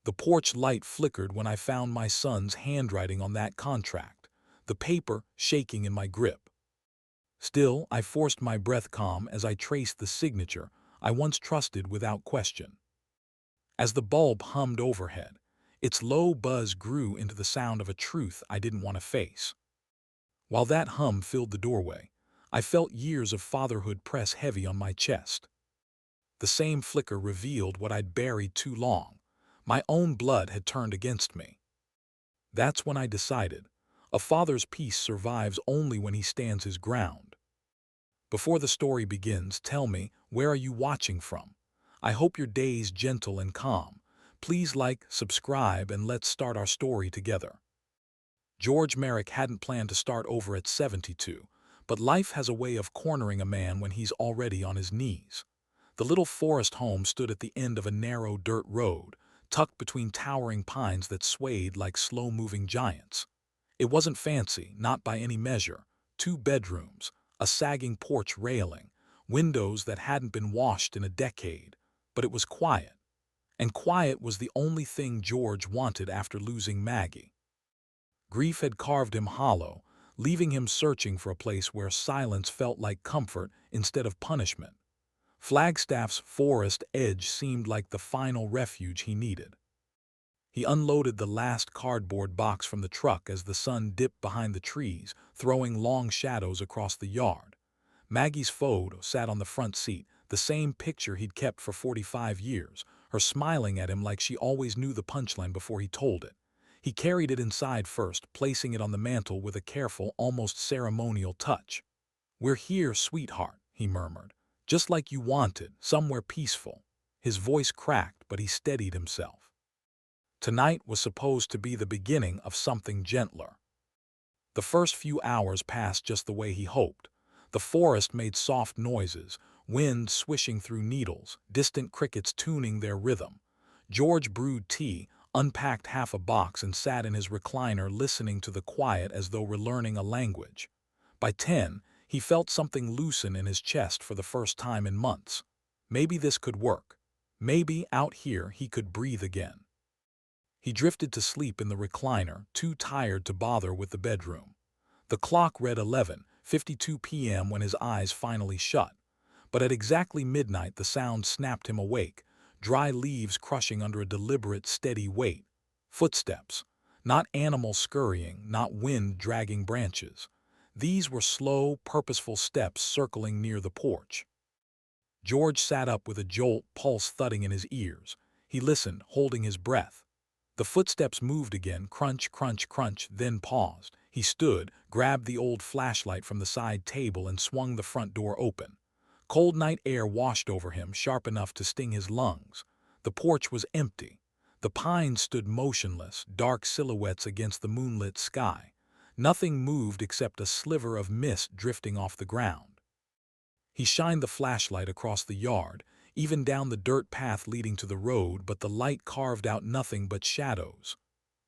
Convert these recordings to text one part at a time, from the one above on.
The porch light flickered when I found my son's handwriting on that contract, the paper shaking in my grip. Still, I forced my breath calm as I traced the signature I once trusted without question. As the bulb hummed overhead, its low buzz grew into the sound of a truth I didn't want to face. While that hum filled the doorway, I felt years of fatherhood press heavy on my chest. The same flicker revealed what I'd buried too long. My own blood had turned against me. That's when I decided, a father's peace survives only when he stands his ground. Before the story begins, tell me, where are you watching from? I hope your day's gentle and calm. Please like, subscribe, and let's start our story together. George Merrick hadn't planned to start over at 72, but life has a way of cornering a man when he's already on his knees. The little forest home stood at the end of a narrow dirt road, tucked between towering pines that swayed like slow-moving giants. It wasn't fancy, not by any measure. 2 bedrooms, a sagging porch railing, windows that hadn't been washed in a decade. But it was quiet. And quiet was the only thing George wanted after losing Maggie. Grief had carved him hollow, leaving him searching for a place where silence felt like comfort instead of punishment. Flagstaff's forest edge seemed like the final refuge he needed. He unloaded the last cardboard box from the truck as the sun dipped behind the trees, throwing long shadows across the yard. Maggie's photo sat on the front seat, the same picture he'd kept for 45 years, her smiling at him like she always knew the punchline before he told it. He carried it inside first, placing it on the mantel with a careful, almost ceremonial touch. "We're here, sweetheart," he murmured. "Just like you wanted, somewhere peaceful." His voice cracked, but he steadied himself. Tonight was supposed to be the beginning of something gentler. The first few hours passed just the way he hoped. The forest made soft noises, wind swishing through needles, distant crickets tuning their rhythm. George brewed tea, unpacked half a box, and sat in his recliner listening to the quiet as though relearning a language. By 10, he felt something loosen in his chest for the first time in months. Maybe this could work. Maybe out here he could breathe again. He drifted to sleep in the recliner, too tired to bother with the bedroom. The clock read 11:52 p.m. when his eyes finally shut. But at exactly midnight the sound snapped him awake, dry leaves crushing under a deliberate, steady weight. Footsteps. Not animals scurrying, not wind dragging branches. These were slow, purposeful steps circling near the porch. George sat up with a jolt, pulse thudding in his ears. He listened, holding his breath. The footsteps moved again, crunch, crunch, crunch, then paused. He stood, grabbed the old flashlight from the side table, and swung the front door open. Cold night air washed over him, sharp enough to sting his lungs. The porch was empty. The pines stood motionless, dark silhouettes against the moonlit sky. Nothing moved except a sliver of mist drifting off the ground. He shined the flashlight across the yard, even down the dirt path leading to the road, but the light carved out nothing but shadows.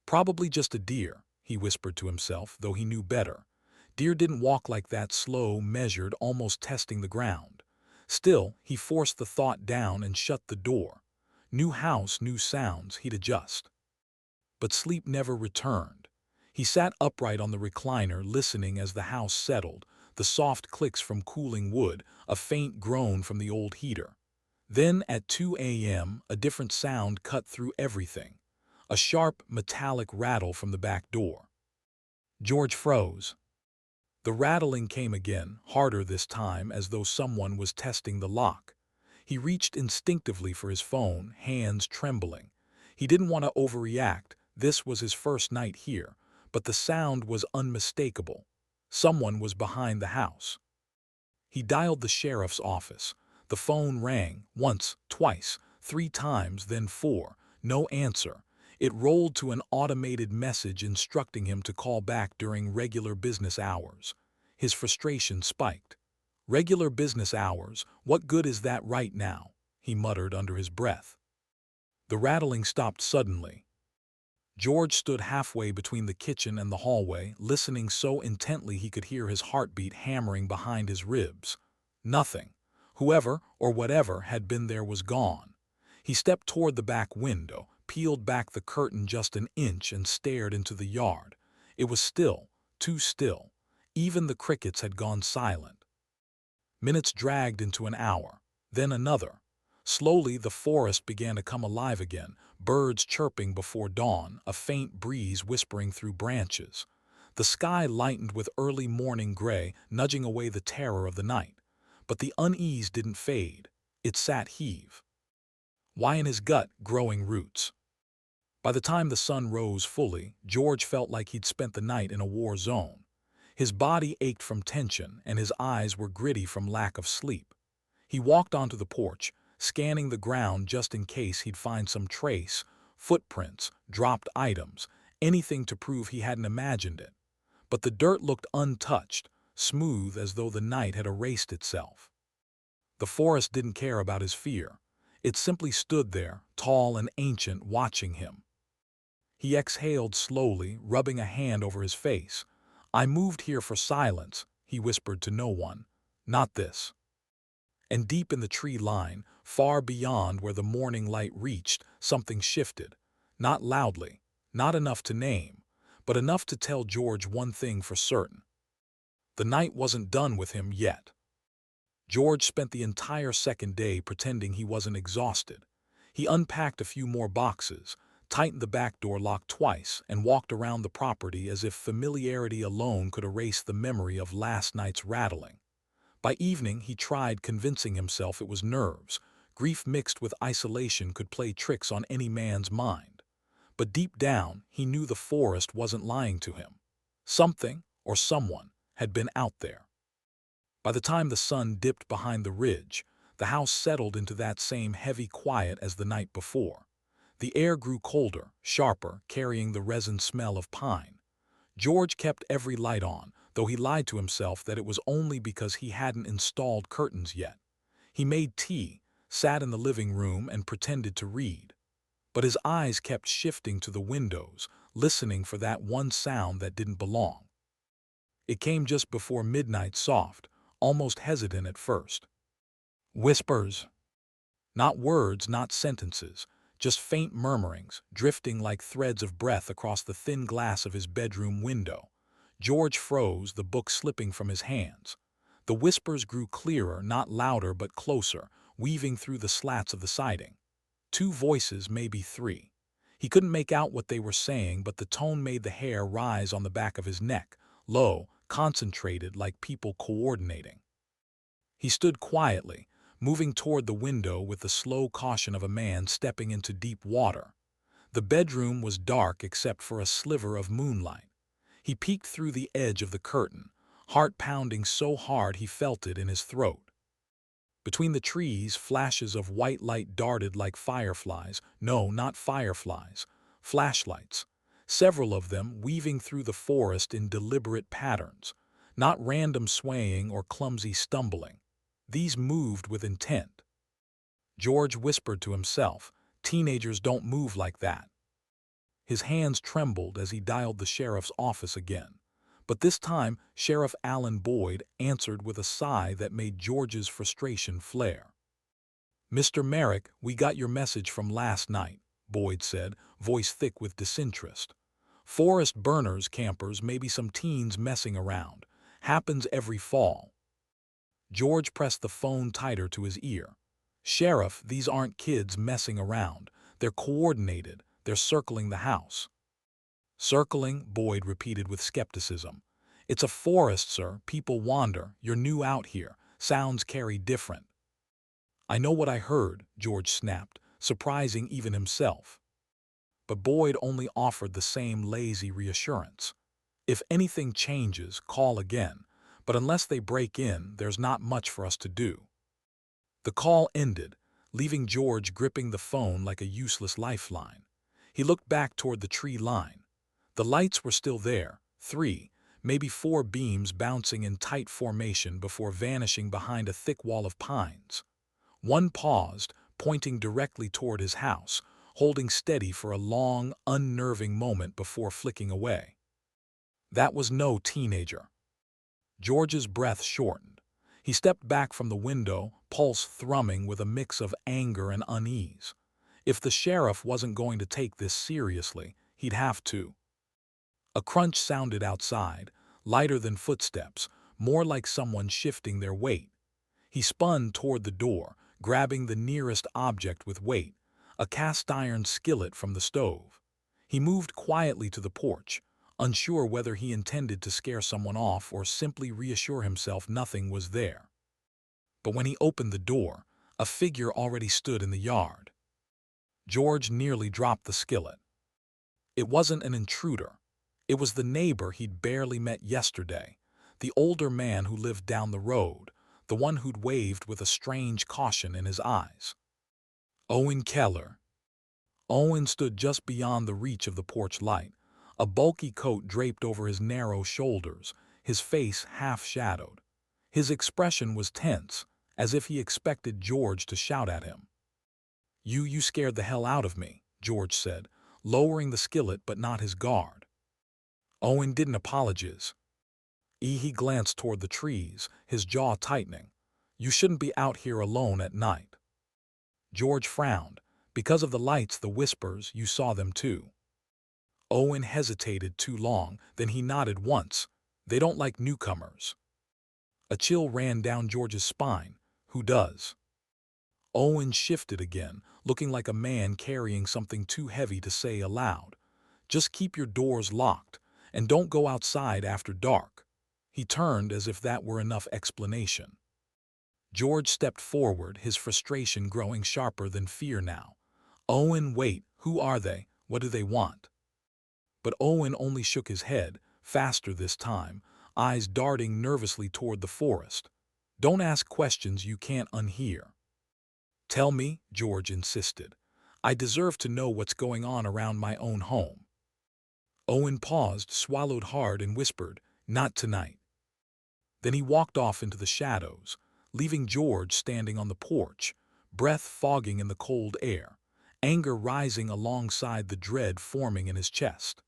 "Probably just a deer," he whispered to himself, though he knew better. Deer didn't walk like that, slow, measured, almost testing the ground. Still, he forced the thought down and shut the door. New house, new sounds, he'd adjust. But sleep never returned. He sat upright on the recliner, listening as the house settled, the soft clicks from cooling wood, a faint groan from the old heater. Then, at 2 a.m., a different sound cut through everything. A sharp, metallic rattle from the back door. George froze. The rattling came again, harder this time, as though someone was testing the lock. He reached instinctively for his phone, hands trembling. He didn't want to overreact. This was his first night here, but the sound was unmistakable. Someone was behind the house. He dialed the sheriff's office. The phone rang, once, twice, 3 times, then 4. No answer. It rolled to an automated message instructing him to call back during regular business hours. His frustration spiked. "Regular business hours? What good is that right now?" he muttered under his breath. The rattling stopped suddenly. George stood halfway between the kitchen and the hallway, listening so intently he could hear his heartbeat hammering behind his ribs. Nothing. Whoever or whatever had been there was gone. He stepped toward the back window, peeled back the curtain just an inch and stared into the yard. It was still, too still. Even the crickets had gone silent. Minutes dragged into an hour, then another. Slowly the forest began to come alive again, birds chirping before dawn, a faint breeze whispering through branches. The sky lightened with early morning gray, nudging away the terror of the night. But the unease didn't fade. It sat heave. Why in his gut growing roots? By the time the sun rose fully, George felt like he'd spent the night in a war zone. His body ached from tension, and his eyes were gritty from lack of sleep. He walked onto the porch, scanning the ground just in case he'd find some trace, footprints, dropped items, anything to prove he hadn't imagined it. But the dirt looked untouched, smooth as though the night had erased itself. The forest didn't care about his fear. It simply stood there, tall and ancient, watching him. He exhaled slowly, rubbing a hand over his face. "I moved here for silence," he whispered to no one. "Not this." And deep in the tree line, far beyond where the morning light reached, something shifted. Not loudly, not enough to name, but enough to tell George one thing for certain. The night wasn't done with him yet. George spent the entire second day pretending he wasn't exhausted. He unpacked a few more boxes, tightened the back door lock twice, and walked around the property as if familiarity alone could erase the memory of last night's rattling. By evening, he tried convincing himself it was nerves. Grief mixed with isolation could play tricks on any man's mind. But deep down, he knew the forest wasn't lying to him. Something, or someone, had been out there. By the time the sun dipped behind the ridge, the house settled into that same heavy quiet as the night before. The air grew colder, sharper, carrying the resin smell of pine. George kept every light on, though he lied to himself that it was only because he hadn't installed curtains yet. He made tea, sat in the living room, and pretended to read. But his eyes kept shifting to the windows, listening for that one sound that didn't belong. It came just before midnight, soft, almost hesitant at first. Whispers. Not words, not sentences, just faint murmurings, drifting like threads of breath across the thin glass of his bedroom window. George froze, the book slipping from his hands. The whispers grew clearer, not louder but closer, weaving through the slats of the siding. Two voices, maybe three. He couldn't make out what they were saying, but the tone made the hair rise on the back of his neck, low, concentrated, like people coordinating. He stood quietly, moving toward the window with the slow caution of a man stepping into deep water. The bedroom was dark except for a sliver of moonlight. He peeked through the edge of the curtain, heart pounding so hard he felt it in his throat. Between the trees, flashes of white light darted like fireflies. No, not fireflies. Flashlights. Several of them weaving through the forest in deliberate patterns. Not random swaying or clumsy stumbling. These moved with intent. George whispered to himself, "Teenagers don't move like that." His hands trembled as he dialed the sheriff's office again. But this time, Sheriff Alan Boyd answered with a sigh that made George's frustration flare. "Mr. Merrick, we got your message from last night," Boyd said, voice thick with disinterest. "Forest burners, campers, maybe some teens messing around. Happens every fall." George pressed the phone tighter to his ear. "Sheriff, these aren't kids messing around. They're coordinated. They're circling the house." "Circling," Boyd repeated with skepticism. "It's a forest, sir. People wander. You're new out here. Sounds carry different." "I know what I heard," George snapped, surprising even himself. But Boyd only offered the same lazy reassurance. "If anything changes, call again. But unless they break in, there's not much for us to do." The call ended, leaving George gripping the phone like a useless lifeline. He looked back toward the tree line. The lights were still there, 3, maybe 4 beams bouncing in tight formation before vanishing behind a thick wall of pines. One paused, pointing directly toward his house, holding steady for a long, unnerving moment before flicking away. That was no teenager. George's breath shortened. He stepped back from the window, pulse thrumming with a mix of anger and unease. If the sheriff wasn't going to take this seriously, he'd have to. A crunch sounded outside, lighter than footsteps, more like someone shifting their weight. He spun toward the door, grabbing the nearest object with weight, a cast-iron skillet from the stove. He moved quietly to the porch, unsure whether he intended to scare someone off or simply reassure himself nothing was there. But when he opened the door, a figure already stood in the yard. George nearly dropped the skillet. It wasn't an intruder. It was the neighbor he'd barely met yesterday, the older man who lived down the road, the one who'd waved with a strange caution in his eyes. Owen Keller. Owen stood just beyond the reach of the porch light, a bulky coat draped over his narrow shoulders, his face half-shadowed. His expression was tense, as if he expected George to shout at him. You scared the hell out of me," George said, lowering the skillet but not his guard. Owen didn't apologize. He glanced toward the trees, his jaw tightening. "You shouldn't be out here alone at night." George frowned. "Because of the lights, the whispers, you saw them too." Owen hesitated too long, then he nodded once. "They don't like newcomers." A chill ran down George's spine. "Who does?" Owen shifted again, looking like a man carrying something too heavy to say aloud. "Just keep your doors locked, and don't go outside after dark." He turned as if that were enough explanation. George stepped forward, his frustration growing sharper than fear now. "Owen, wait, who are they? What do they want?" But Owen only shook his head, faster this time, eyes darting nervously toward the forest. "Don't ask questions you can't unhear." "Tell me," George insisted. "I deserve to know what's going on around my own home." Owen paused, swallowed hard, and whispered, "Not tonight." Then he walked off into the shadows, leaving George standing on the porch, breath fogging in the cold air, anger rising alongside the dread forming in his chest.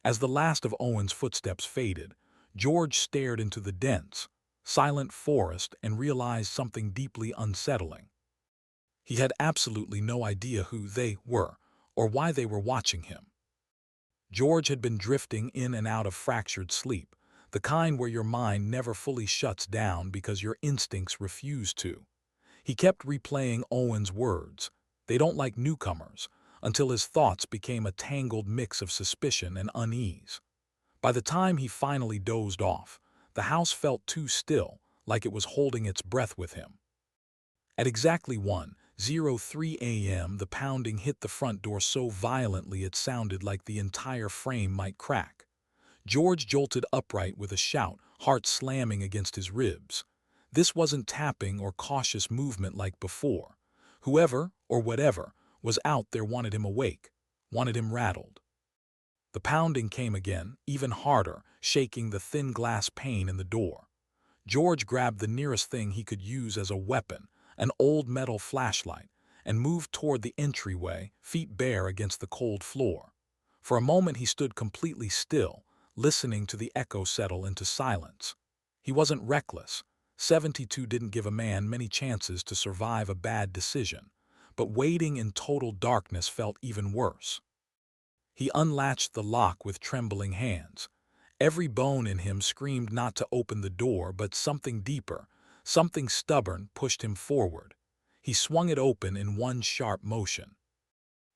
As the last of Owen's footsteps faded, George stared into the dense, silent forest and realized something deeply unsettling. He had absolutely no idea who they were or why they were watching him. George had been drifting in and out of fractured sleep, the kind where your mind never fully shuts down because your instincts refuse to. He kept replaying Owen's words, "They don't like newcomers," until his thoughts became a tangled mix of suspicion and unease. By the time he finally dozed off, the house felt too still, like it was holding its breath with him. At exactly 1:03 a.m., the pounding hit the front door so violently it sounded like the entire frame might crack. George jolted upright with a shout, heart slamming against his ribs. This wasn't tapping or cautious movement like before. Whoever, or whatever, was out there wanted him awake, wanted him rattled. The pounding came again, even harder, shaking the thin glass pane in the door. George grabbed the nearest thing he could use as a weapon, an old metal flashlight, and moved toward the entryway, feet bare against the cold floor. For a moment he stood completely still, listening to the echo settle into silence. He wasn't reckless. 72 didn't give a man many chances to survive a bad decision, but waiting in total darkness felt even worse. He unlatched the lock with trembling hands. Every bone in him screamed not to open the door, but something deeper, something stubborn, pushed him forward. He swung it open in one sharp motion.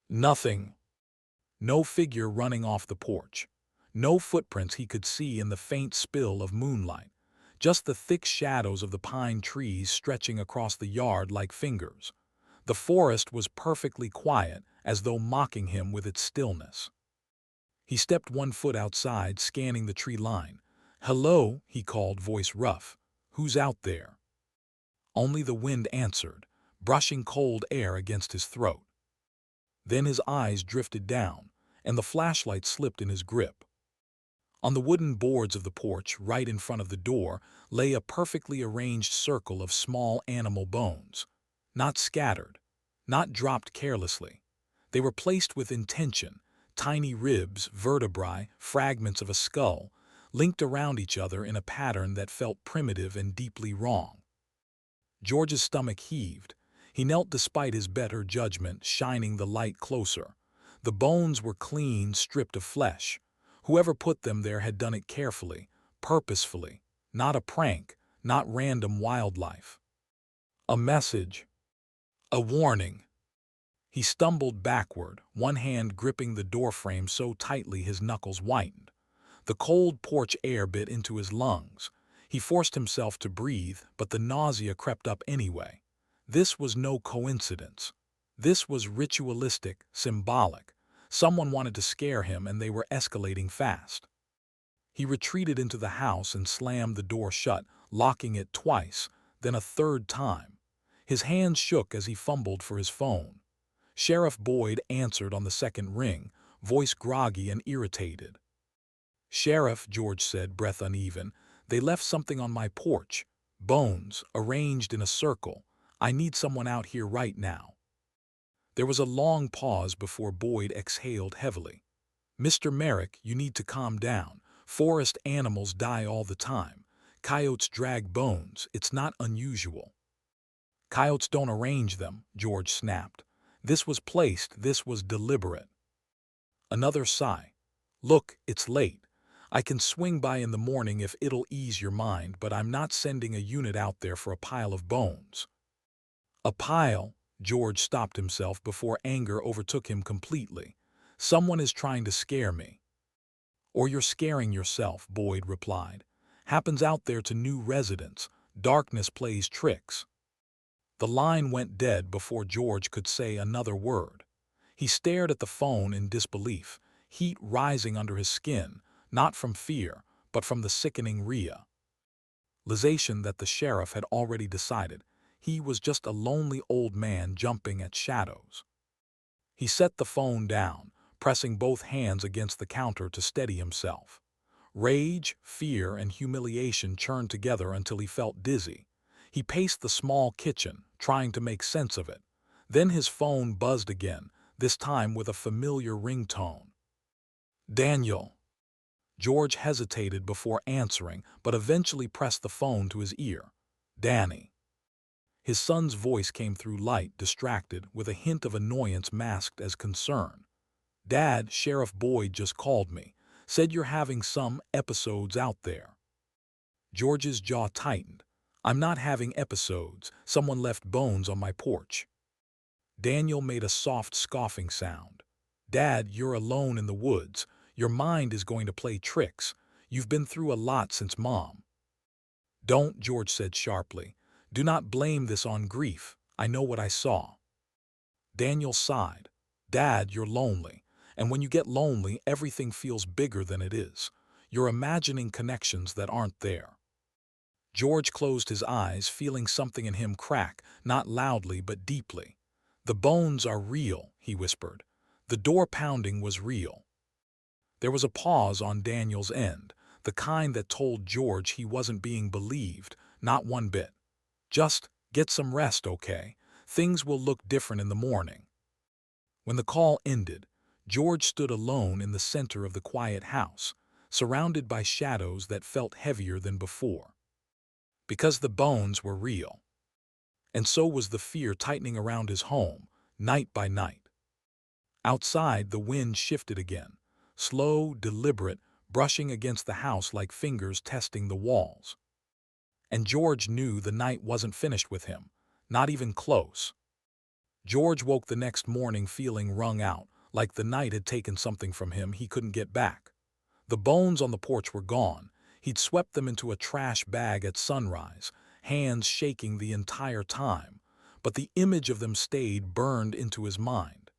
Nothing. No figure running off the porch. No footprints he could see in the faint spill of moonlight. Just the thick shadows of the pine trees stretching across the yard like fingers. The forest was perfectly quiet, as though mocking him with its stillness. He stepped 1 foot outside, scanning the tree line. "Hello," he called, voice rough. "Who's out there?" Only the wind answered, brushing cold air against his throat. Then his eyes drifted down, and the flashlight slipped in his grip. On the wooden boards of the porch, right in front of the door, lay a perfectly arranged circle of small animal bones. Not scattered, not dropped carelessly. They were placed with intention, tiny ribs, vertebrae, fragments of a skull, linked around each other in a pattern that felt primitive and deeply wrong. George's stomach heaved. He knelt despite his better judgment, shining the light closer. The bones were clean, stripped of flesh. Whoever put them there had done it carefully, purposefully. Not a prank, not random wildlife. A message. A warning. He stumbled backward, one hand gripping the doorframe so tightly his knuckles whitened. The cold porch air bit into his lungs. He forced himself to breathe, but the nausea crept up anyway. This was no coincidence. This was ritualistic, symbolic. Someone wanted to scare him, and they were escalating fast. He retreated into the house and slammed the door shut, locking it twice, then a third time. His hands shook as he fumbled for his phone. Sheriff Boyd answered on the second ring, voice groggy and irritated. "Sheriff," George said, breath uneven, "they left something on my porch. Bones, arranged in a circle. I need someone out here right now." There was a long pause before Boyd exhaled heavily. "Mr. Merrick, you need to calm down. Forest animals die all the time. Coyotes drag bones. It's not unusual." "Coyotes don't arrange them," George snapped. "This was placed, this was deliberate." Another sigh. "Look, it's late. I can swing by in the morning if it'll ease your mind, but I'm not sending a unit out there for a pile of bones." "A pile?" George stopped himself before anger overtook him completely. "Someone is trying to scare me." "Or you're scaring yourself," Boyd replied. "Happens out there to new residents. Darkness plays tricks." The line went dead before George could say another word. He stared at the phone in disbelief, heat rising under his skin, not from fear, but from the sickening realization that the sheriff had already decided he was just a lonely old man jumping at shadows. He set the phone down, pressing both hands against the counter to steady himself. Rage, fear, and humiliation churned together until he felt dizzy. He paced the small kitchen, trying to make sense of it. Then his phone buzzed again, this time with a familiar ringtone. "Daniel." George hesitated before answering, but eventually pressed the phone to his ear. "Danny." His son's voice came through light, distracted, with a hint of annoyance masked as concern. "Dad, Sheriff Boyd just called me. Said you're having some episodes out there." George's jaw tightened. "I'm not having episodes. Someone left bones on my porch." Daniel made a soft, scoffing sound. "Dad, you're alone in the woods. Your mind is going to play tricks. You've been through a lot since Mom." "Don't," George said sharply. "Do not blame this on grief. I know what I saw." Daniel sighed. "Dad, you're lonely. And when you get lonely, everything feels bigger than it is. You're imagining connections that aren't there." George closed his eyes, feeling something in him crack, not loudly but deeply. "The bones are real," he whispered. "The door pounding was real." There was a pause on Daniel's end, the kind that told George he wasn't being believed, not one bit. "Just get some rest, okay? Things will look different in the morning." When the call ended, George stood alone in the center of the quiet house, surrounded by shadows that felt heavier than before. Because the bones were real. And so was the fear tightening around his home, night by night. Outside, the wind shifted again, slow, deliberate, brushing against the house like fingers testing the walls. And George knew the night wasn't finished with him, not even close. George woke the next morning feeling wrung out, like the night had taken something from him he couldn't get back. The bones on the porch were gone. He'd swept them into a trash bag at sunrise, hands shaking the entire time, but the image of them stayed burned into his mind.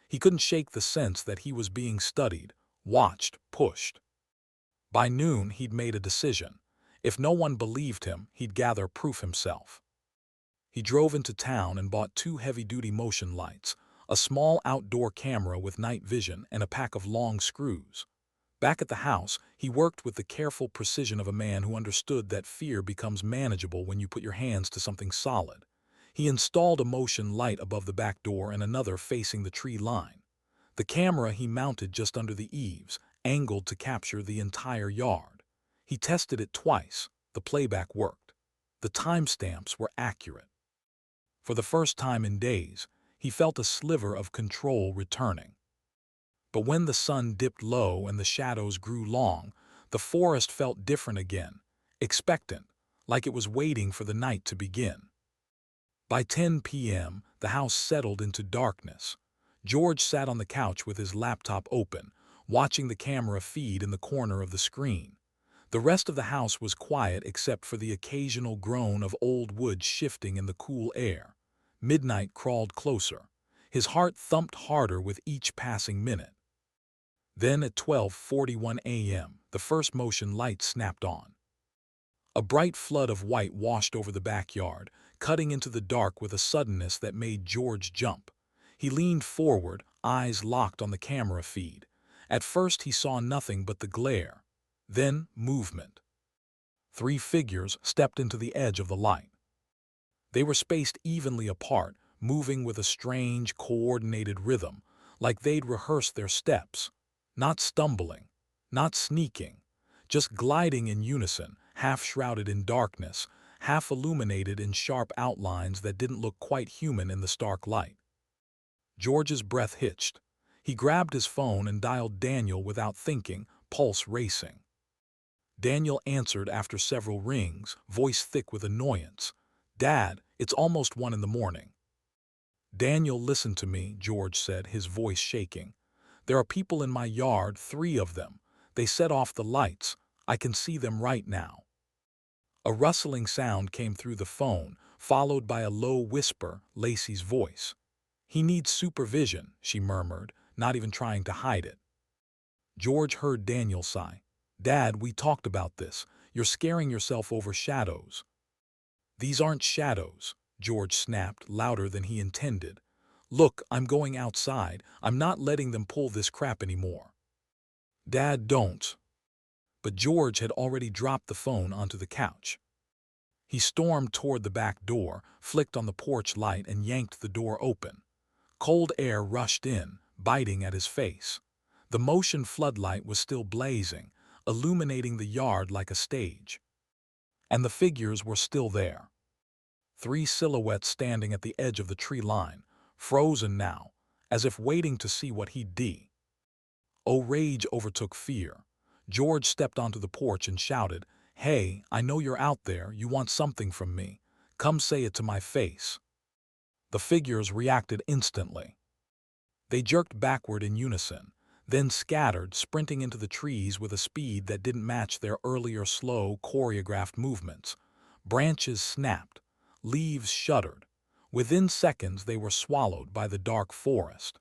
He couldn't shake the sense that he was being studied, watched, pushed. By noon, he'd made a decision. If no one believed him, he'd gather proof himself. He drove into town and bought 2 heavy-duty motion lights, a small outdoor camera with night vision, and a pack of long screws. Back at the house, he worked with the careful precision of a man who understood that fear becomes manageable when you put your hands to something solid. He installed a motion light above the back door and another facing the tree line. The camera he mounted just under the eaves, angled to capture the entire yard. He tested it twice. The playback worked. The timestamps were accurate. For the first time in days, he felt a sliver of control returning. But when the sun dipped low and the shadows grew long, the forest felt different again, expectant, like it was waiting for the night to begin. By 10 p.m., the house settled into darkness. George sat on the couch with his laptop open, watching the camera feed in the corner of the screen. The rest of the house was quiet except for the occasional groan of old wood shifting in the cool air. Midnight crawled closer. His heart thumped harder with each passing minute. Then at 12:41 a.m., the first motion light snapped on. A bright flood of white washed over the backyard, cutting into the dark with a suddenness that made George jump. He leaned forward, eyes locked on the camera feed. At first he saw nothing but the glare. Then movement. 3 figures stepped into the edge of the light. They were spaced evenly apart, moving with a strange, coordinated rhythm, like they'd rehearsed their steps. Not stumbling, not sneaking, just gliding in unison, half shrouded in darkness, half illuminated in sharp outlines that didn't look quite human in the stark light. George's breath hitched. He grabbed his phone and dialed Daniel without thinking, pulse racing. Daniel answered after several rings, voice thick with annoyance. "Dad, it's almost 1 in the morning." "Daniel, listen to me," George said, his voice shaking. "There are people in my yard, 3 of them. They set off the lights. I can see them right now." A rustling sound came through the phone, followed by a low whisper, Lacey's voice. "He needs supervision," she murmured, not even trying to hide it. George heard Daniel sigh. "Dad, we talked about this. You're scaring yourself over shadows." "These aren't shadows," George snapped, louder than he intended. "Look, I'm going outside. I'm not letting them pull this crap anymore." "Dad, don't." But George had already dropped the phone onto the couch. He stormed toward the back door, flicked on the porch light, and yanked the door open. Cold air rushed in, biting at his face. The motion floodlight was still blazing, illuminating the yard like a stage. And the figures were still there. 3 silhouettes standing at the edge of the tree line, frozen now, as if waiting to see what he'd do. Oh, rage overtook fear. George stepped onto the porch and shouted, "Hey, I know you're out there. You want something from me. Come say it to my face." The figures reacted instantly. They jerked backward in unison, then scattered, sprinting into the trees with a speed that didn't match their earlier slow, choreographed movements. Branches snapped. Leaves shuddered. Within seconds they were swallowed by the dark forest.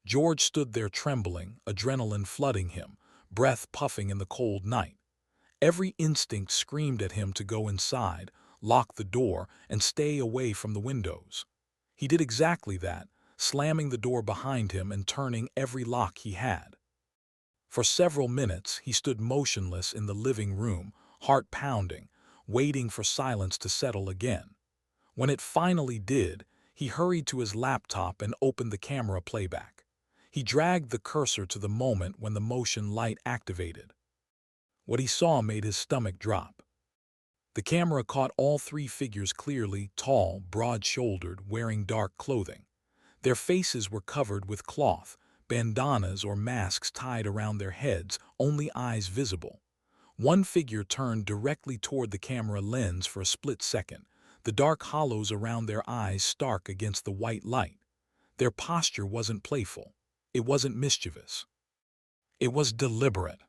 George stood there trembling, adrenaline flooding him, breath puffing in the cold night. Every instinct screamed at him to go inside, lock the door, and stay away from the windows. He did exactly that, slamming the door behind him and turning every lock he had. For several minutes he stood motionless in the living room, heart pounding, waiting for silence to settle again. When it finally did, he hurried to his laptop and opened the camera playback. He dragged the cursor to the moment when the motion light activated. What he saw made his stomach drop. The camera caught all 3 figures clearly, tall, broad-shouldered, wearing dark clothing. Their faces were covered with cloth, bandanas or masks tied around their heads, only eyes visible. One figure turned directly toward the camera lens for a split second, the dark hollows around their eyes stark against the white light. Their posture wasn't playful. It wasn't mischievous. It was deliberate,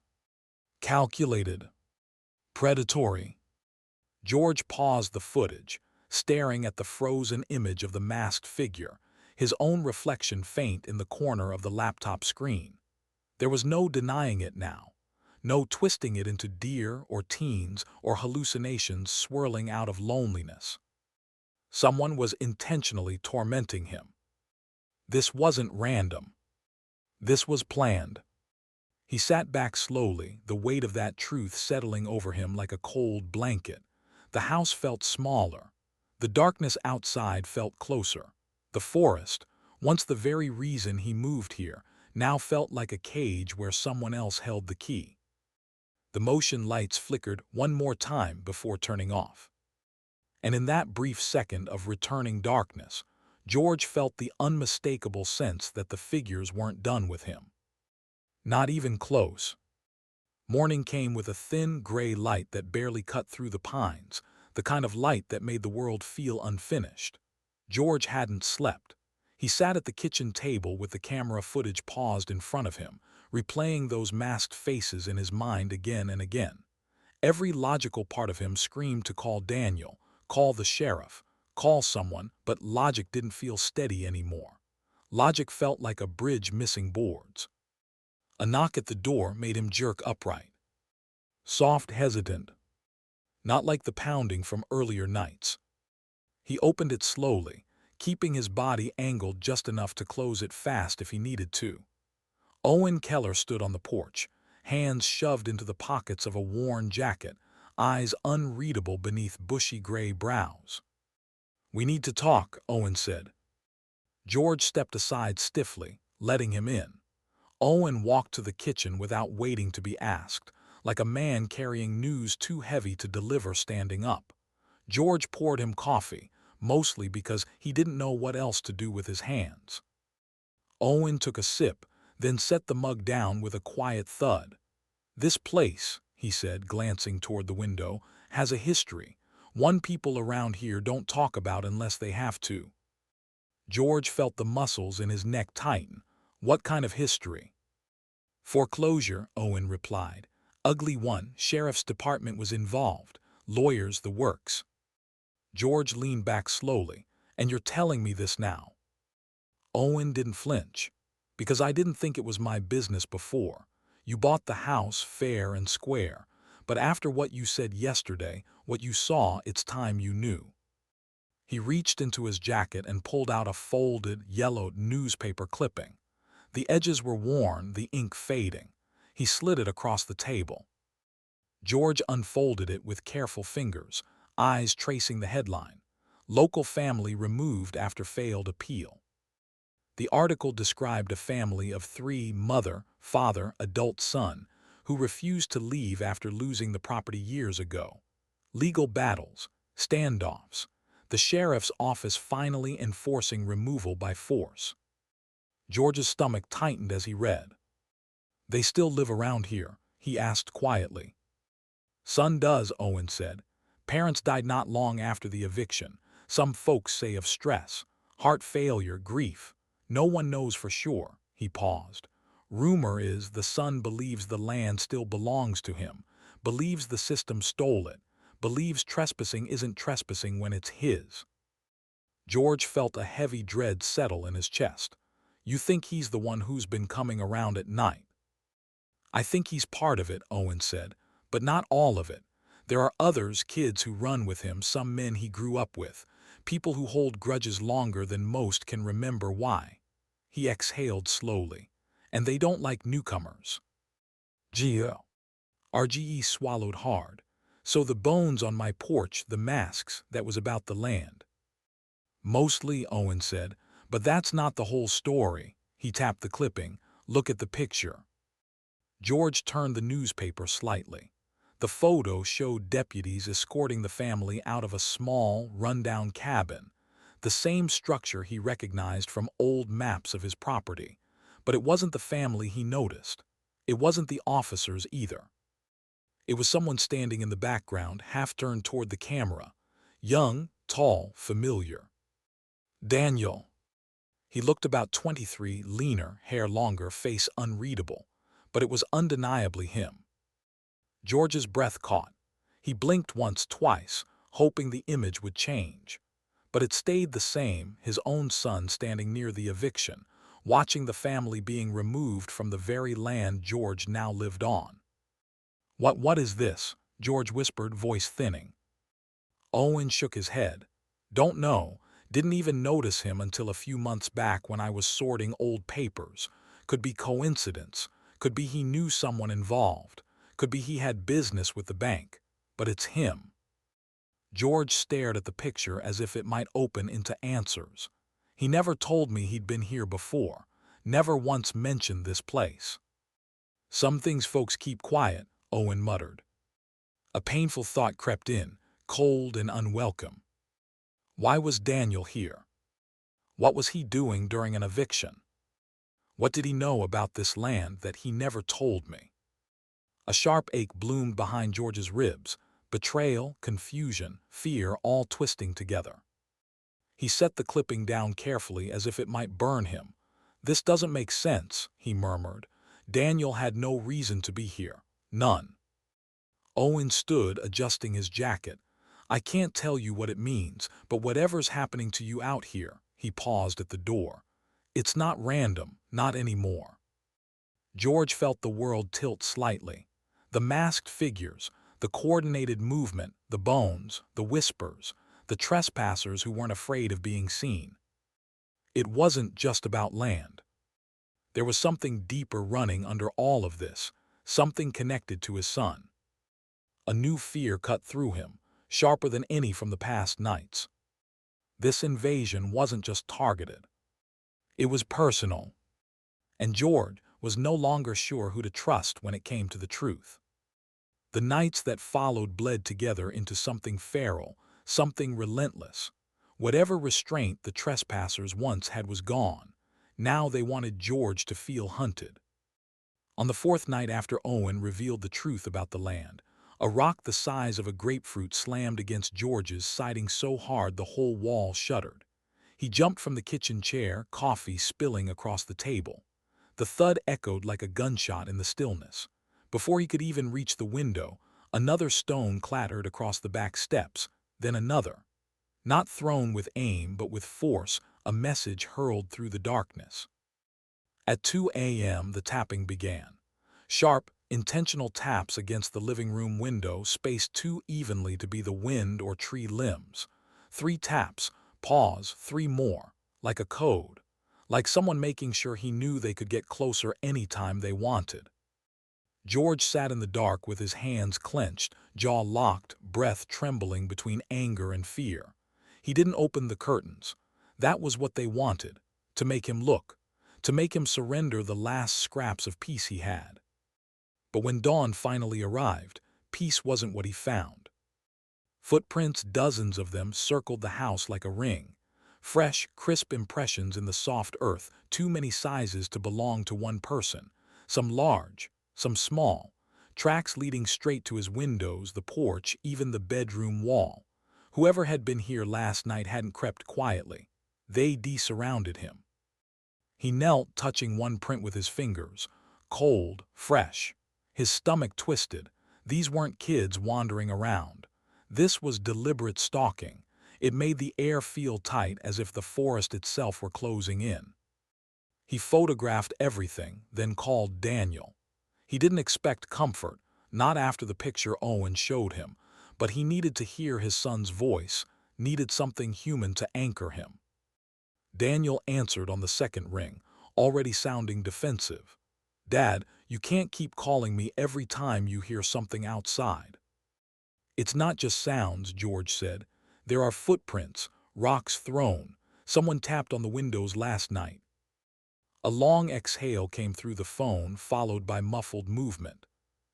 calculated, predatory. George paused the footage, staring at the frozen image of the masked figure, his own reflection faint in the corner of the laptop screen. There was no denying it now, no twisting it into deer or teens or hallucinations swirling out of loneliness. Someone was intentionally tormenting him. This wasn't random. This was planned. He sat back slowly, the weight of that truth settling over him like a cold blanket. The house felt smaller. The darkness outside felt closer. The forest, once the very reason he moved here, now felt like a cage where someone else held the key. The motion lights flickered one more time before turning off. And in that brief second of returning darkness, George felt the unmistakable sense that the figures weren't done with him. Not even close. Morning came with a thin, gray light that barely cut through the pines, the kind of light that made the world feel unfinished. George hadn't slept. He sat at the kitchen table with the camera footage paused in front of him, replaying those masked faces in his mind again and again. Every logical part of him screamed to call Daniel, call the sheriff, call someone, but logic didn't feel steady anymore. Logic felt like a bridge missing boards. A knock at the door made him jerk upright. Soft, hesitant, not like the pounding from earlier nights. He opened it slowly, keeping his body angled just enough to close it fast if he needed to. Owen Keller stood on the porch, hands shoved into the pockets of a worn jacket, eyes unreadable beneath bushy gray brows. "We need to talk," Owen said. George stepped aside stiffly, letting him in. Owen walked to the kitchen without waiting to be asked, like a man carrying news too heavy to deliver standing up. George poured him coffee, mostly because he didn't know what else to do with his hands. Owen took a sip, then set the mug down with a quiet thud. "This place," he said, glancing toward the window, "has a history, one people around here don't talk about unless they have to." George felt the muscles in his neck tighten. "What kind of history?" "Foreclosure," Owen replied. "Ugly one, sheriff's department was involved, lawyers, the works." George leaned back slowly. "And you're telling me this now?" Owen didn't flinch. "Because I didn't think it was my business before. You bought the house fair and square. But after what you said yesterday, what you saw, it's time you knew." He reached into his jacket and pulled out a folded, yellowed newspaper clipping. The edges were worn, the ink fading. He slid it across the table. George unfolded it with careful fingers, eyes tracing the headline: "Local family removed after failed appeal." The article described a family of 3, mother, father, adult son, who refused to leave after losing the property years ago. Legal battles, standoffs, the sheriff's office finally enforcing removal by force. George's stomach tightened as he read. "They still live around here?" he asked quietly. "Son does," Owen said. "Parents died not long after the eviction. Some folks say of stress, heart failure, grief. No one knows for sure." He paused. "Rumor is the son believes the land still belongs to him, believes the system stole it, believes trespassing isn't trespassing when it's his." George felt a heavy dread settle in his chest. "You think he's the one who's been coming around at night?" "I think he's part of it," Owen said, "but not all of it. There are others, kids who run with him, some men he grew up with, people who hold grudges longer than most can remember why." He exhaled slowly. "And they don't like newcomers." Geo. RGE swallowed hard. "So the bones on my porch, the masks, that was about the land." "Mostly," Owen said, "but that's not the whole story." He tapped the clipping. "Look at the picture." George turned the newspaper slightly. The photo showed deputies escorting the family out of a small, run-down cabin, the same structure he recognized from old maps of his property. But it wasn't the family he noticed. It wasn't the officers either. It was someone standing in the background, half turned toward the camera. Young, tall, familiar. Daniel. He looked about 23, leaner, hair longer, face unreadable. But it was undeniably him. George's breath caught. He blinked once, twice, hoping the image would change. But it stayed the same, his own son standing near the eviction, watching the family being removed from the very land George now lived on. What is this?" George whispered, voice thinning. Owen shook his head. "Don't know. Didn't even notice him until a few months back when I was sorting old papers. Could be coincidence. Could be he knew someone involved. Could be he had business with the bank. But it's him." George stared at the picture as if it might open into answers. "He never told me he'd been here before. Never once mentioned this place." "Some things folks keep quiet," Owen muttered. A painful thought crept in, cold and unwelcome. Why was Daniel here? What was he doing during an eviction? What did he know about this land that he never told me? A sharp ache bloomed behind George's ribs, betrayal, confusion, fear all twisting together. He set the clipping down carefully as if it might burn him. "This doesn't make sense," he murmured. "Daniel had no reason to be here. None." Owen stood, adjusting his jacket. "I can't tell you what it means, but whatever's happening to you out here," he paused at the door. "It's not random, not anymore." George felt the world tilt slightly. The masked figures, the coordinated movement, the bones, the whispers, the trespassers who weren't afraid of being seen. It wasn't just about land. There was something deeper running under all of this, something connected to his son. A new fear cut through him, sharper than any from the past nights. This invasion wasn't just targeted. It was personal. And George was no longer sure who to trust when it came to the truth. The nights that followed bled together into something feral, something relentless. Whatever restraint the trespassers once had was gone. Now they wanted George to feel hunted. On the fourth night after Owen revealed the truth about the land, a rock the size of a grapefruit slammed against George's siding so hard the whole wall shuddered. He jumped from the kitchen chair, coffee spilling across the table. The thud echoed like a gunshot in the stillness. Before he could even reach the window, another stone clattered across the back steps, then another. Not thrown with aim but with force, a message hurled through the darkness. At 2 a.m. the tapping began. Sharp, intentional taps against the living room window spaced too evenly to be the wind or tree limbs. 3 taps, pause, 3 more, like a code. Like someone making sure he knew they could get closer anytime they wanted. George sat in the dark with his hands clenched, jaw locked, breath trembling between anger and fear. He didn't open the curtains. That was what they wanted, to make him look, to make him surrender the last scraps of peace he had. But when dawn finally arrived, peace wasn't what he found. Footprints, dozens of them, circled the house like a ring. Fresh, crisp impressions in the soft earth, too many sizes to belong to one person. Some large, some small. Tracks leading straight to his windows, the porch, even the bedroom wall. Whoever had been here last night hadn't crept quietly. They de-surrounded him. He knelt, touching one print with his fingers. Cold, fresh. His stomach twisted. These weren't kids wandering around. This was deliberate stalking. It made the air feel tight, as if the forest itself were closing in. He photographed everything, then called Daniel. He didn't expect comfort, not after the picture Owen showed him, but he needed to hear his son's voice, needed something human to anchor him. Daniel answered on the second ring, already sounding defensive. "Dad, you can't keep calling me every time you hear something outside." "It's not just sounds," George said. "There are footprints, rocks thrown. Someone tapped on the windows last night." A long exhale came through the phone, followed by muffled movement.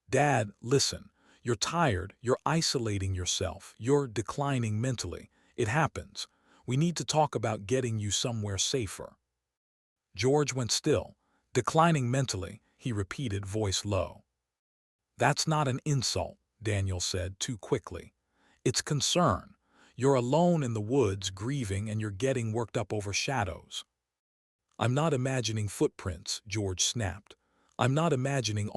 "Dad, listen. You're tired, you're isolating yourself, you're declining mentally. It happens. We need to talk about getting you somewhere safer." George went still. "Declining mentally," he repeated, voice low. "That's not an insult," Daniel said too quickly. "It's concern. You're alone in the woods, grieving, and you're getting worked up over shadows." "I'm not imagining footprints," George snapped. "I'm not imagining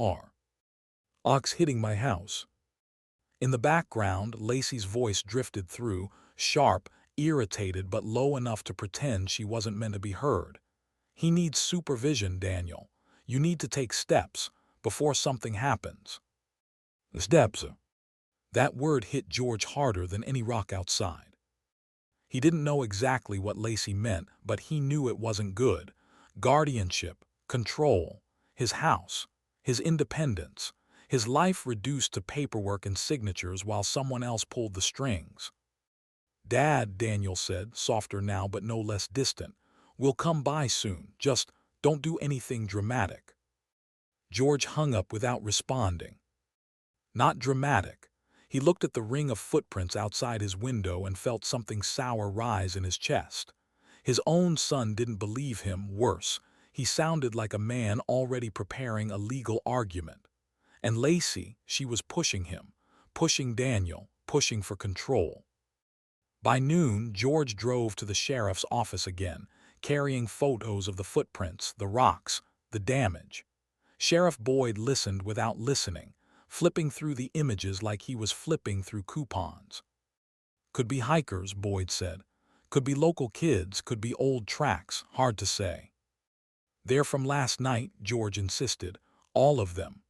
ox hitting my house." In the background, Lacey's voice drifted through, sharp, irritated but low enough to pretend she wasn't meant to be heard. "He needs supervision, Daniel. You need to take steps, before something happens." "Steps?" That word hit George harder than any rock outside. He didn't know exactly what Lacey meant, but he knew it wasn't good. Guardianship, control, his house, his independence, his life reduced to paperwork and signatures while someone else pulled the strings. "Dad," Daniel said, softer now but no less distant, "we'll come by soon. Just don't do anything dramatic." George hung up without responding. Not dramatic. He looked at the ring of footprints outside his window and felt something sour rise in his chest. His own son didn't believe him. Worse, he sounded like a man already preparing a legal argument. And Lacey, she was pushing him, pushing Daniel, pushing for control. By noon, George drove to the sheriff's office again, carrying photos of the footprints, the rocks, the damage. Sheriff Boyd listened without listening, flipping through the images like he was flipping through coupons. Could be hikers, Boyd said. Could be local kids, could be old tracks, hard to say. They're from last night, George insisted. All of them.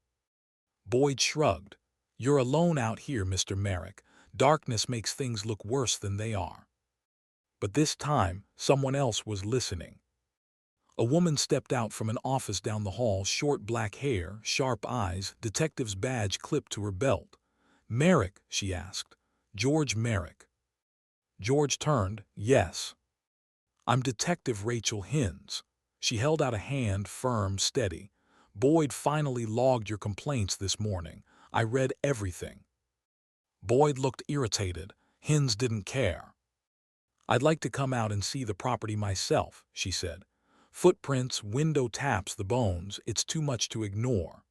Boyd shrugged. You're alone out here, Mr. Merrick. Darkness makes things look worse than they are. But this time, someone else was listening. A woman stepped out from an office down the hall, short black hair, sharp eyes, detective's badge clipped to her belt. Merrick, she asked. George Merrick. George turned. Yes. I'm Detective Rachel Hinds. She held out a hand, firm, steady. Boyd finally logged your complaints this morning. I read everything. Boyd looked irritated. Hinds didn't care. I'd like to come out and see the property myself, she said. Footprints, window taps, the bones, it's too much to ignore.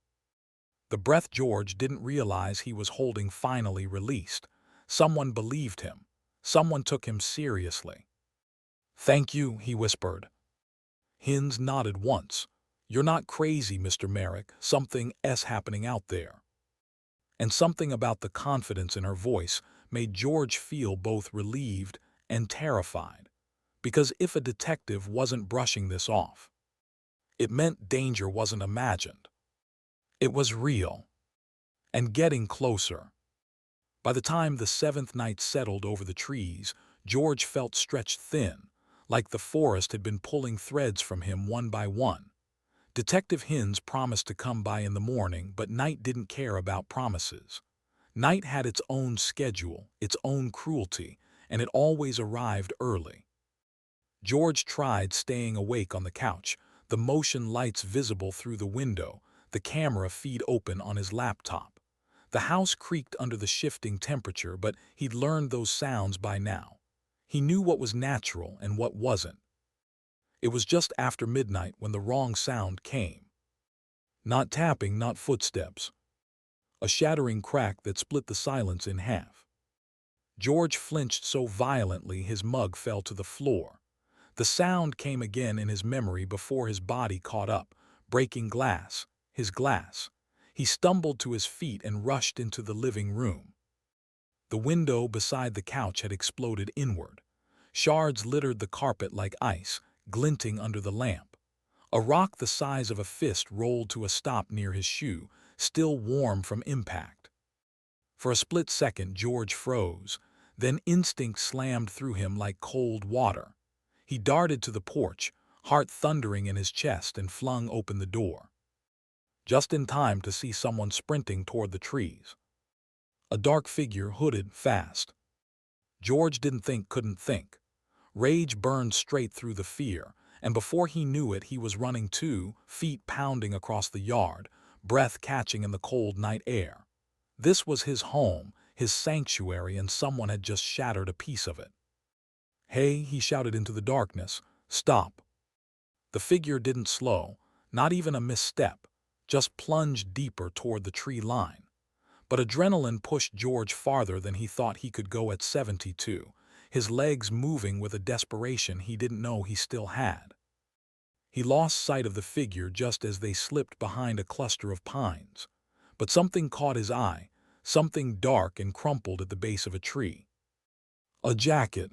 The breath George didn't realize he was holding finally released. Someone believed him. Someone took him seriously. Thank you, he whispered. Hinds nodded once. You're not crazy, Mr. Merrick. Something's happening out there. And something about the confidence in her voice made George feel both relieved and terrified. Because if a detective wasn't brushing this off, it meant danger wasn't imagined. It was real. And getting closer. By the time the seventh night settled over the trees, George felt stretched thin, like the forest had been pulling threads from him one by one. Detective Hinds promised to come by in the morning, but Night didn't care about promises. Night had its own schedule, its own cruelty, and it always arrived early. George tried staying awake on the couch, the motion lights visible through the window, the camera feed open on his laptop. The house creaked under the shifting temperature, but he'd learned those sounds by now. He knew what was natural and what wasn't. It was just after midnight when the wrong sound came. Not tapping, not footsteps. A shattering crack that split the silence in half. George flinched so violently his mug fell to the floor. The sound came again in his memory before his body caught up, breaking glass, his glass. He stumbled to his feet and rushed into the living room. The window beside the couch had exploded inward. Shards littered the carpet like ice, glinting under the lamp. A rock the size of a fist rolled to a stop near his shoe, still warm from impact. For a split second, George froze. Then instinct slammed through him like cold water. He darted to the porch, heart thundering in his chest, and flung open the door. Just in time to see someone sprinting toward the trees. A dark figure, hooded, fast. George didn't think, couldn't think. Rage burned straight through the fear, and before he knew it, he was running too, feet pounding across the yard, breath catching in the cold night air. This was his home, his sanctuary, and someone had just shattered a piece of it. Hey, he shouted into the darkness. Stop. The figure didn't slow, not even a misstep, just plunged deeper toward the tree line. But adrenaline pushed George farther than he thought he could go at 72, his legs moving with a desperation he didn't know he still had. He lost sight of the figure just as they slipped behind a cluster of pines. But something caught his eye, something dark and crumpled at the base of a tree. A jacket.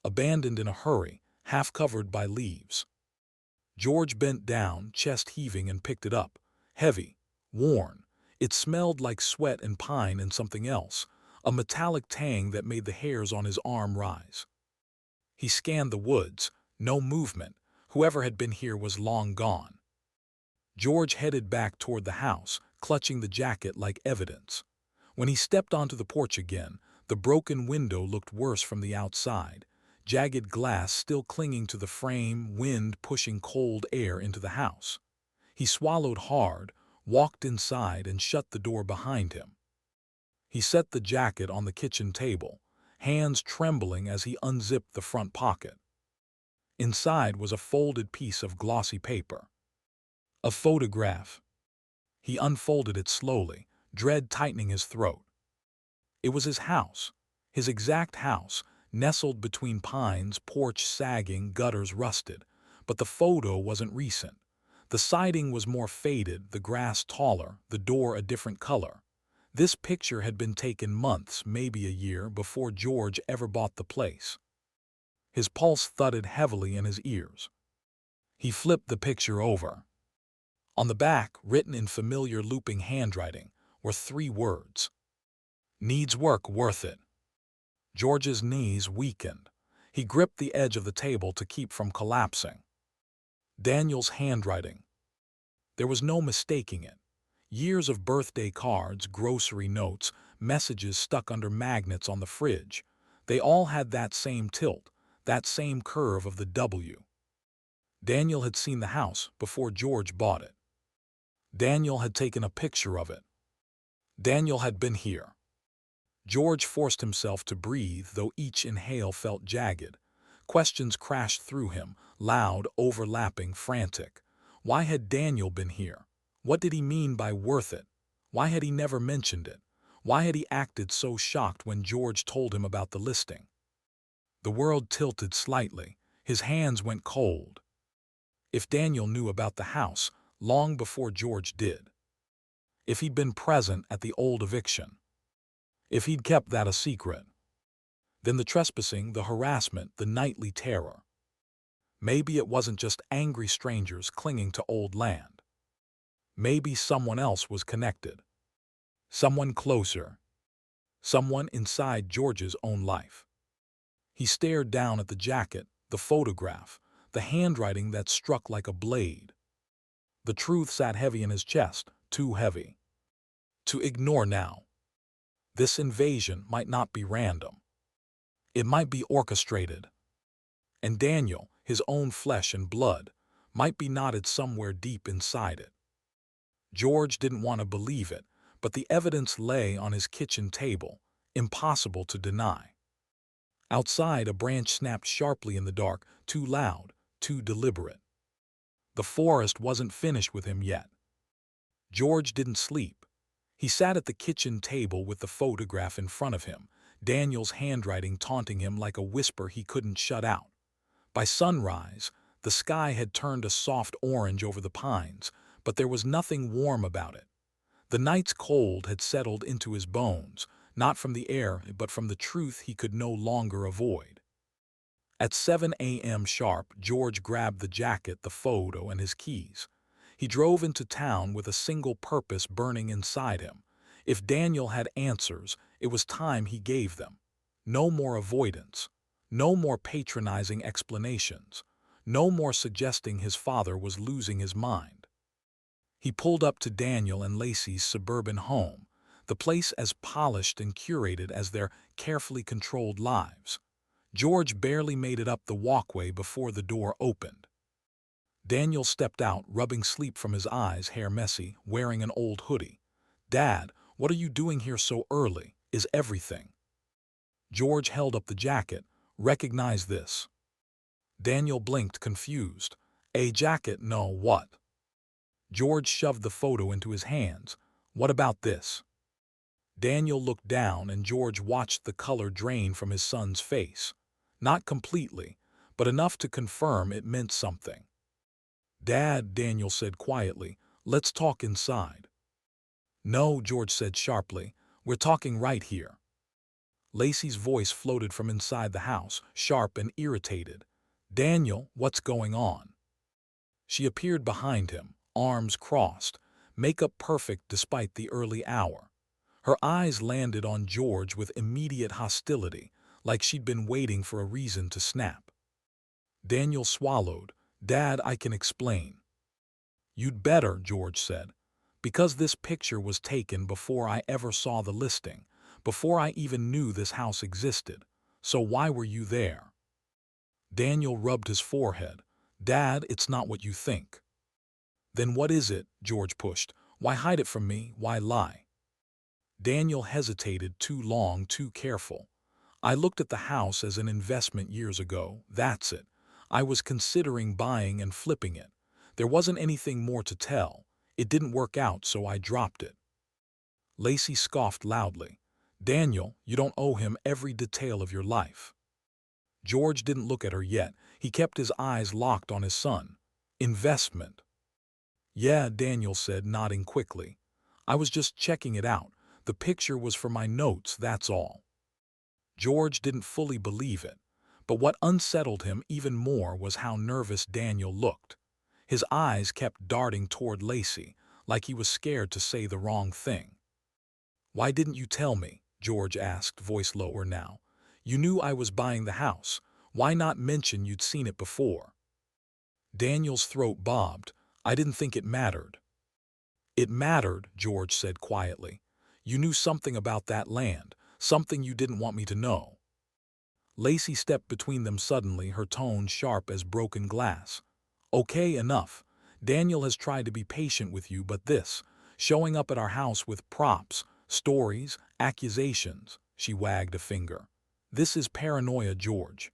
Abandoned in a hurry, half covered by leaves. George bent down, chest heaving, and picked it up. Heavy, worn. It smelled like sweat and pine and something else, a metallic tang that made the hairs on his arm rise. He scanned the woods, no movement. Whoever had been here was long gone. George headed back toward the house, clutching the jacket like evidence. When he stepped onto the porch again, the broken window looked worse from the outside. Jagged glass still clinging to the frame, wind pushing cold air into the house. He swallowed hard, walked inside, and shut the door behind him. He set the jacket on the kitchen table, hands trembling as he unzipped the front pocket. Inside was a folded piece of glossy paper. A photograph. He unfolded it slowly, dread tightening his throat. It was his house, his exact house, nestled between pines, porch sagging, gutters rusted. But the photo wasn't recent. The siding was more faded, the grass taller, the door a different color. This picture had been taken months, maybe a year, before George ever bought the place. His pulse thudded heavily in his ears. He flipped the picture over. On the back, written in familiar looping handwriting, were 3 words. Needs work, worth it. George's knees weakened. He gripped the edge of the table to keep from collapsing. Daniel's handwriting. There was no mistaking it. Years of birthday cards, grocery notes, messages stuck under magnets on the fridge. They all had that same tilt, that same curve of the W. Daniel had seen the house before George bought it. Daniel had taken a picture of it. Daniel had been here. George forced himself to breathe, though each inhale felt jagged. Questions crashed through him, loud, overlapping, frantic. Why had Daniel been here? What did he mean by worth it? Why had he never mentioned it? Why had he acted so shocked when George told him about the listing? The world tilted slightly. His hands went cold. If Daniel knew about the house long before George did. If he'd been present at the old eviction. If he'd kept that a secret. Then the trespassing, the harassment, the nightly terror. Maybe it wasn't just angry strangers clinging to old land. Maybe someone else was connected. Someone closer. Someone inside George's own life. He stared down at the jacket, the photograph, the handwriting that struck like a blade. The truth sat heavy in his chest, too heavy to ignore now. This invasion might not be random. It might be orchestrated. And Daniel, his own flesh and blood, might be knotted somewhere deep inside it. George didn't want to believe it, but the evidence lay on his kitchen table, impossible to deny. Outside, a branch snapped sharply in the dark, too loud, too deliberate. The forest wasn't finished with him yet. George didn't sleep. He sat at the kitchen table with the photograph in front of him, Daniel's handwriting taunting him like a whisper he couldn't shut out. By sunrise, the sky had turned a soft orange over the pines, but there was nothing warm about it. The night's cold had settled into his bones, not from the air, but from the truth he could no longer avoid. At 7 a.m. sharp, George grabbed the jacket, the photo, and his keys. He drove into town with a single purpose burning inside him. If Daniel had answers, it was time he gave them. No more avoidance. No more patronizing explanations. No more suggesting his father was losing his mind. He pulled up to Daniel and Lacey's suburban home, the place as polished and curated as their carefully controlled lives. George barely made it up the walkway before the door opened. Daniel stepped out, rubbing sleep from his eyes, hair messy, wearing an old hoodie. "Dad, what are you doing here so early? Is everything?" George held up the jacket. "Recognize this." Daniel blinked, confused. "A jacket? No, what?" George shoved the photo into his hands. "What about this?" Daniel looked down, and George watched the color drain from his son's face. Not completely, but enough to confirm it meant something. "Dad," Daniel said quietly, "let's talk inside." "No," George said sharply, "we're talking right here." Lacey's voice floated from inside the house, sharp and irritated. "Daniel, what's going on?" She appeared behind him, arms crossed, makeup perfect despite the early hour. Her eyes landed on George with immediate hostility, like she'd been waiting for a reason to snap. Daniel swallowed. "Dad, I can explain." "You'd better," George said, "because this picture was taken before I ever saw the listing, before I even knew this house existed. So why were you there?" Daniel rubbed his forehead. "Dad, it's not what you think." "Then what is it?" George pushed. "Why hide it from me? Why lie?" Daniel hesitated, too long, too careful. I looked at the house as an investment years ago, that's it. I was considering buying and flipping it. There wasn't anything more to tell. It didn't work out, so I dropped it. Lacey scoffed loudly. Daniel, you don't owe him every detail of your life. George didn't look at her yet. He kept his eyes locked on his son. Investment. Yeah, Daniel said, nodding quickly. I was just checking it out. The picture was for my notes, that's all. George didn't fully believe it, but what unsettled him even more was how nervous Daniel looked. His eyes kept darting toward Lacey, like he was scared to say the wrong thing. Why didn't you tell me? George asked, voice lower now. You knew I was buying the house. Why not mention you'd seen it before? Daniel's throat bobbed. I didn't think it mattered. It mattered, George said quietly. You knew something about that land, something you didn't want me to know. Lacey stepped between them suddenly, her tone sharp as broken glass. Okay, enough. Daniel has tried to be patient with you, but this, showing up at our house with props, stories, accusations, she wagged a finger. This is paranoia, George.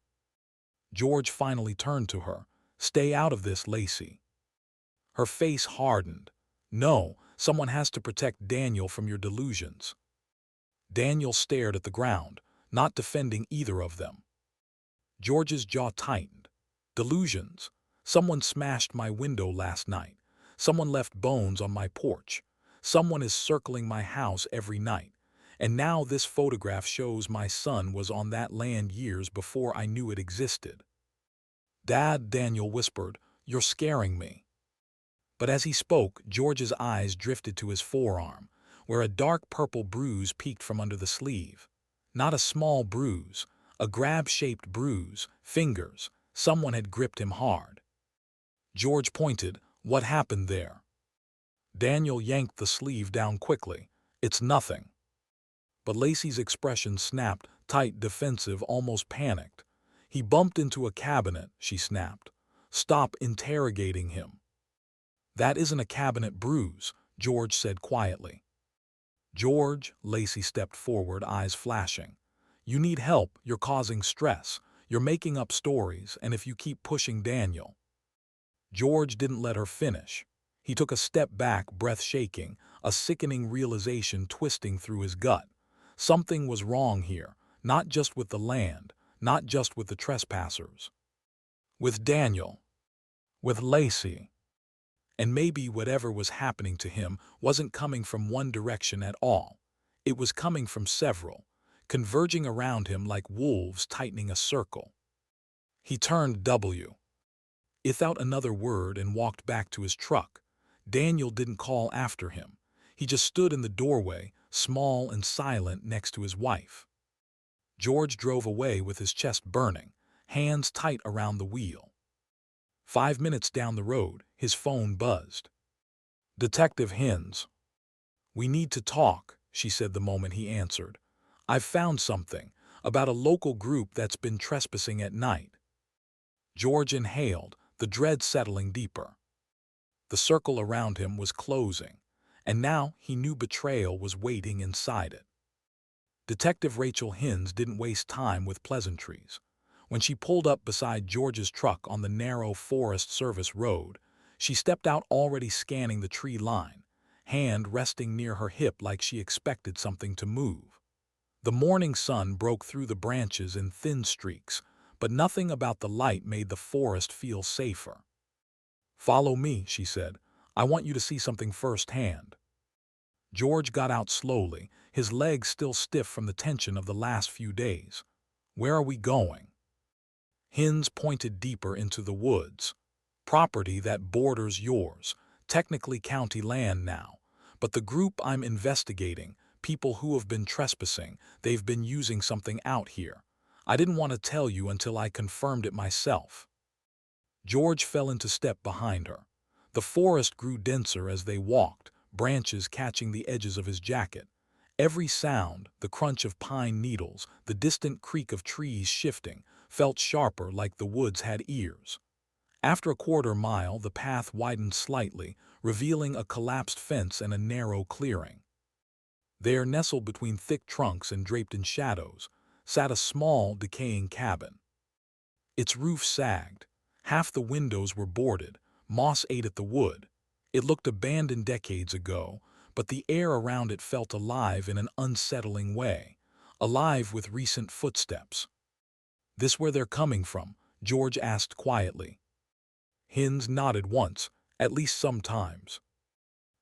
George finally turned to her. Stay out of this, Lacey. Her face hardened. No, someone has to protect Daniel from your delusions. Daniel stared at the ground, not defending either of them. George's jaw tightened. Delusions. Someone smashed my window last night. Someone left bones on my porch. Someone is circling my house every night. And now this photograph shows my son was on that land years before I knew it existed. Dad, Daniel whispered, you're scaring me. But as he spoke, George's eyes drifted to his forearm, where a dark purple bruise peeked from under the sleeve. Not a small bruise, a grab-shaped bruise, fingers. Someone had gripped him hard. George pointed. What happened there? Daniel yanked the sleeve down quickly. It's nothing. But Lacey's expression snapped, tight, defensive, almost panicked. He bumped into a cabinet, she snapped. Stop interrogating him. That isn't a cabinet bruise, George said quietly. George, Lacey stepped forward, eyes flashing. You need help, you're causing stress. You're making up stories, and if you keep pushing Daniel. George didn't let her finish. He took a step back, breath shaking, a sickening realization twisting through his gut. Something was wrong here, not just with the land, not just with the trespassers. With Daniel. With Lacey. And maybe whatever was happening to him wasn't coming from one direction at all. It was coming from several, converging around him like wolves tightening a circle. He turned without another word and walked back to his truck. Daniel didn't call after him. He just stood in the doorway, small and silent, next to his wife. George drove away with his chest burning, hands tight around the wheel. 5 minutes down the road, his phone buzzed. Detective Hins. We need to talk, she said the moment he answered. I've found something about a local group that's been trespassing at night. George inhaled, the dread settling deeper. The circle around him was closing, and now he knew betrayal was waiting inside it. Detective Rachel Hins didn't waste time with pleasantries. When she pulled up beside George's truck on the narrow Forest Service road, she stepped out, already scanning the tree line, hand resting near her hip like she expected something to move. The morning sun broke through the branches in thin streaks, but nothing about the light made the forest feel safer. Follow me, she said. I want you to see something firsthand. George got out slowly, his legs still stiff from the tension of the last few days. Where are we going? Hins pointed deeper into the woods. Property that borders yours, technically county land now, but the group I'm investigating, people who have been trespassing, they've been using something out here. I didn't want to tell you until I confirmed it myself. George fell into step behind her. The forest grew denser as they walked, branches catching the edges of his jacket. Every sound, the crunch of pine needles, the distant creak of trees shifting, felt sharper, like the woods had ears. After a quarter-mile, the path widened slightly, revealing a collapsed fence and a narrow clearing. There, nestled between thick trunks and draped in shadows, sat a small, decaying cabin. Its roof sagged. Half the windows were boarded. Moss ate at the wood. It looked abandoned decades ago, but the air around it felt alive in an unsettling way, alive with recent footsteps. "This where they're coming from?" George asked quietly. Hinds nodded once, at least sometimes.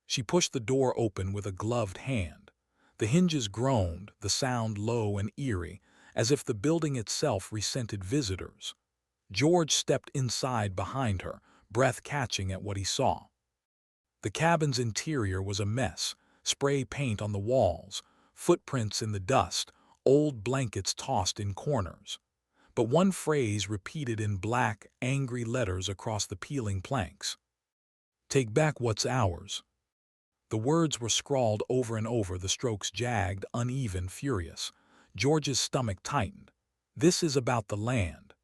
She pushed the door open with a gloved hand. The hinges groaned, the sound low and eerie, as if the building itself resented visitors. George stepped inside behind her, breath catching at what he saw. The cabin's interior was a mess, spray paint on the walls, footprints in the dust, old blankets tossed in corners. But one phrase repeated in black, angry letters across the peeling planks. "Take back what's ours." The words were scrawled over and over, the strokes jagged, uneven, furious. George's stomach tightened. "This is about the land."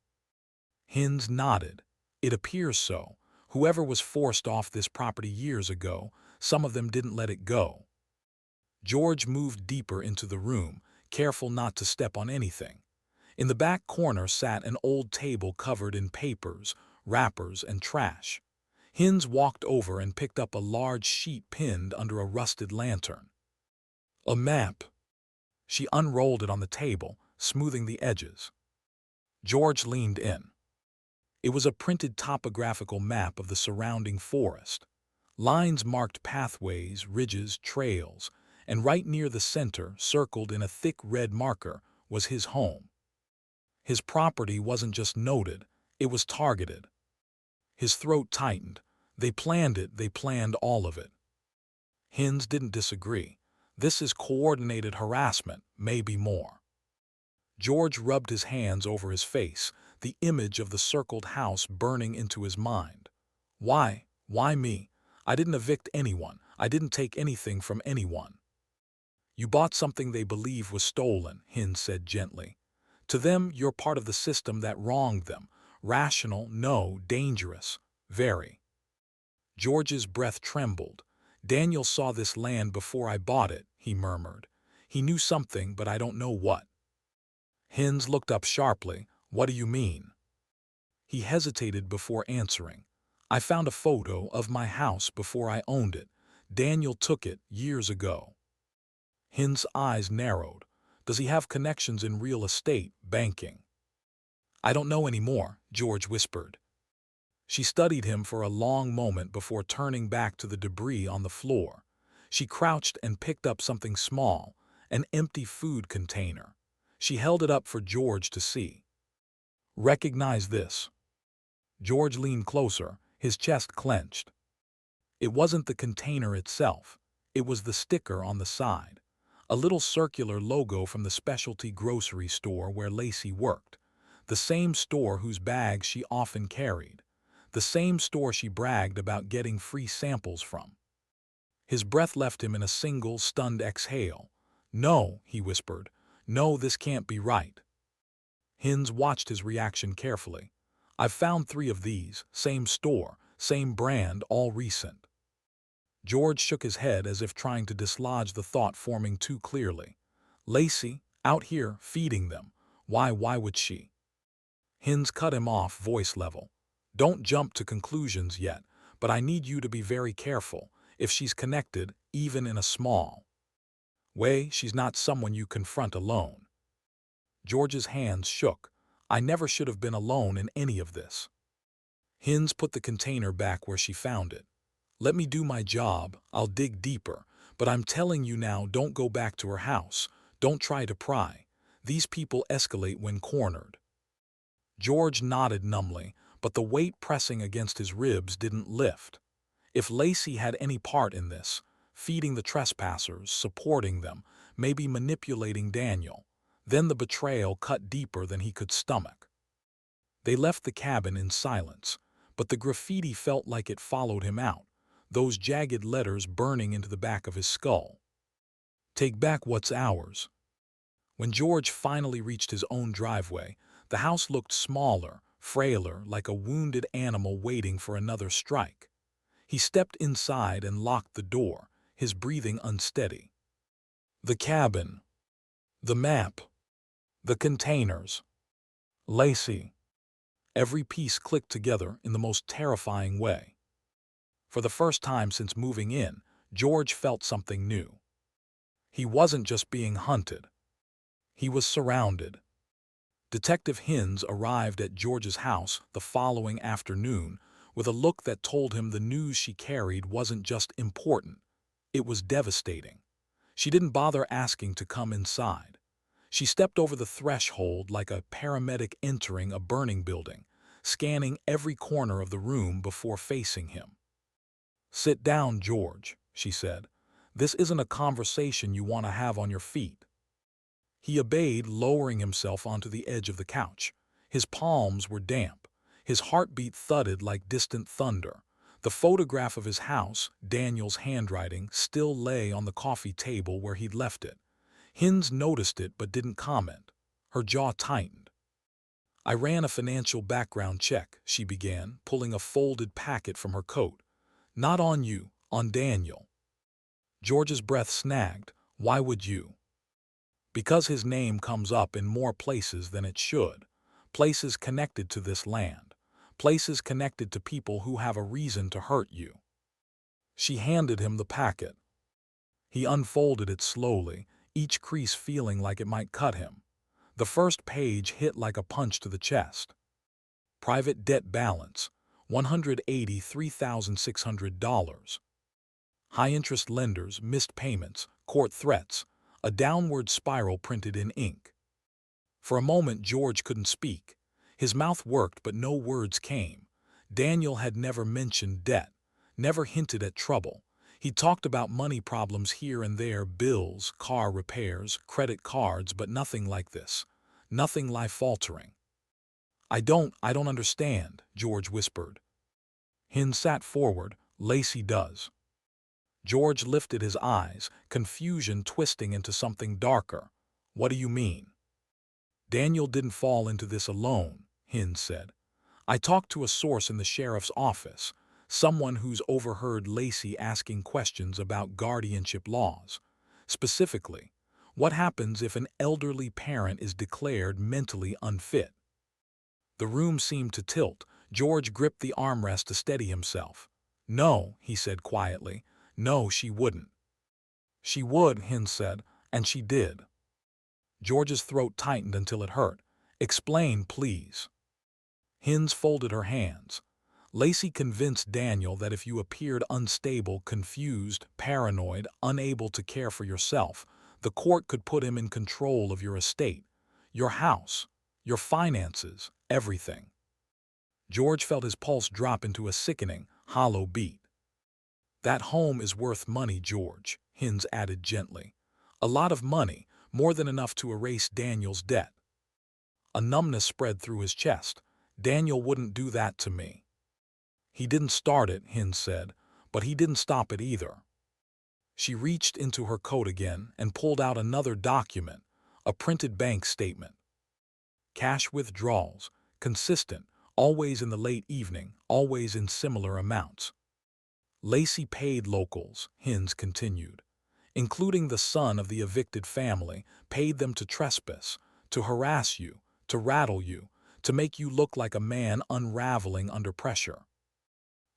Hinds nodded. "It appears so. Whoever was forced off this property years ago, some of them didn't let it go." George moved deeper into the room, careful not to step on anything. In the back corner sat an old table covered in papers, wrappers, and trash. Hinds walked over and picked up a large sheet pinned under a rusted lantern. "A map." She unrolled it on the table, smoothing the edges. George leaned in. It was a printed topographical map of the surrounding forest. Lines marked pathways, ridges, trails, and right near the center, circled in a thick red marker, was his home. His property wasn't just noted, it was targeted. His throat tightened. They planned it, they planned all of it. Hinds didn't disagree. "This is coordinated harassment, maybe more." George rubbed his hands over his face, the image of the circled house burning into his mind. "Why? Why me? I didn't evict anyone. I didn't take anything from anyone." "You bought something they believe was stolen," Hinds said gently. "To them, you're part of the system that wronged them. Rational, no, dangerous, very." George's breath trembled. "Daniel saw this land before I bought it," he murmured. "He knew something, but I don't know what." Hinds looked up sharply. "What do you mean?" He hesitated before answering. "I found a photo of my house before I owned it. Daniel took it years ago." Hinds' eyes narrowed. "Does he have connections in real estate, banking?" "I don't know anymore," George whispered. She studied him for a long moment before turning back to the debris on the floor. She crouched and picked up something small, an empty food container. She held it up for George to see. "Recognize this." George leaned closer, his chest clenched. It wasn't the container itself. It was the sticker on the side. A little circular logo from the specialty grocery store where Lacey worked. The same store whose bags she often carried. The same store she bragged about getting free samples from. His breath left him in a single, stunned exhale. "No," he whispered. "No, this can't be right." Hinds watched his reaction carefully. "I've found 3 of these, same store, same brand, all recent." George shook his head as if trying to dislodge the thought forming too clearly. "Lacey, out here, feeding them. Why would she?" Hinds cut him off, voice level. "Don't jump to conclusions yet, but I need you to be very careful. If she's connected, even in a small way, she's not someone you confront alone." George's hands shook. "I never should have been alone in any of this." Hinds put the container back where she found it. "Let me do my job, I'll dig deeper, but I'm telling you now, don't go back to her house. Don't try to pry. These people escalate when cornered." George nodded numbly, but the weight pressing against his ribs didn't lift. If Lacey had any part in this, feeding the trespassers, supporting them, maybe manipulating Daniel, then the betrayal cut deeper than he could stomach. They left the cabin in silence, but the graffiti felt like it followed him out, those jagged letters burning into the back of his skull. "Take back what's ours." When George finally reached his own driveway, the house looked smaller, frailer, like a wounded animal waiting for another strike. He stepped inside and locked the door, his breathing unsteady. The cabin, the map, the containers. Lacey. Every piece clicked together in the most terrifying way. For the first time since moving in, George felt something new. He wasn't just being hunted. He was surrounded. Detective Hinz arrived at George's house the following afternoon with a look that told him the news she carried wasn't just important, it was devastating. She didn't bother asking to come inside. She stepped over the threshold like a paramedic entering a burning building, scanning every corner of the room before facing him. "Sit down, George," she said. "This isn't a conversation you want to have on your feet." He obeyed, lowering himself onto the edge of the couch. His palms were damp. His heartbeat thudded like distant thunder. The photograph of his house, Daniel's handwriting, still lay on the coffee table where he'd left it. Hinz noticed it but didn't comment. Her jaw tightened. "I ran a financial background check," she began, pulling a folded packet from her coat. "Not on you, on Daniel." George's breath snagged. "Why would you?" "Because his name comes up in more places than it should. Places connected to this land. Places connected to people who have a reason to hurt you." She handed him the packet. He unfolded it slowly, each crease feeling like it might cut him. The first page hit like a punch to the chest. Private debt balance, $183,600. High-interest lenders, missed payments, court threats, a downward spiral printed in ink. For a moment George couldn't speak. His mouth worked but no words came. Daniel had never mentioned debt, never hinted at trouble. He talked about money problems here and there, bills, car repairs, credit cards, but nothing like this. Nothing life-altering. I don't understand," George whispered. Hin sat forward. "Lacey does." George lifted his eyes, confusion twisting into something darker. "What do you mean?" "Daniel didn't fall into this alone," Hin said. "I talked to a source in the sheriff's office, someone who's overheard Lacey asking questions about guardianship laws. Specifically, what happens if an elderly parent is declared mentally unfit?" The room seemed to tilt. George gripped the armrest to steady himself. "No," he said quietly. "No, she wouldn't." "She would," Hin said, "and she did." George's throat tightened until it hurt. "Explain, please." Hinz folded her hands. "Lacey convinced Daniel that if you appeared unstable, confused, paranoid, unable to care for yourself, the court could put him in control of your estate, your house, your finances, everything." George felt his pulse drop into a sickening, hollow beat. "That home is worth money, George," Hinz added gently. "A lot of money, more than enough to erase Daniel's debt." A numbness spread through his chest. "Daniel wouldn't do that to me." "He didn't start it," Hinz said, "but he didn't stop it either." She reached into her coat again and pulled out another document, a printed bank statement. Cash withdrawals, consistent, always in the late evening, always in similar amounts. "Lacey paid locals," Hinz continued, "including the son of the evicted family, paid them to trespass, to harass you, to rattle you, to make you look like a man unraveling under pressure."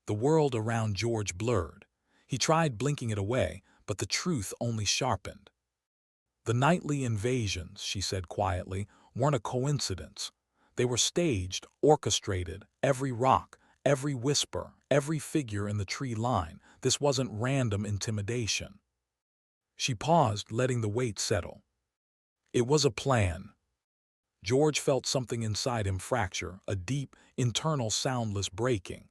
The world around George blurred. He tried blinking it away, but the truth only sharpened. "The nightly invasions," she said quietly, "weren't a coincidence. They were staged, orchestrated, every rock, every whisper, every figure in the tree line. This wasn't random intimidation." She paused, letting the weight settle. "It was a plan." George felt something inside him fracture, a deep, internal soundless breaking.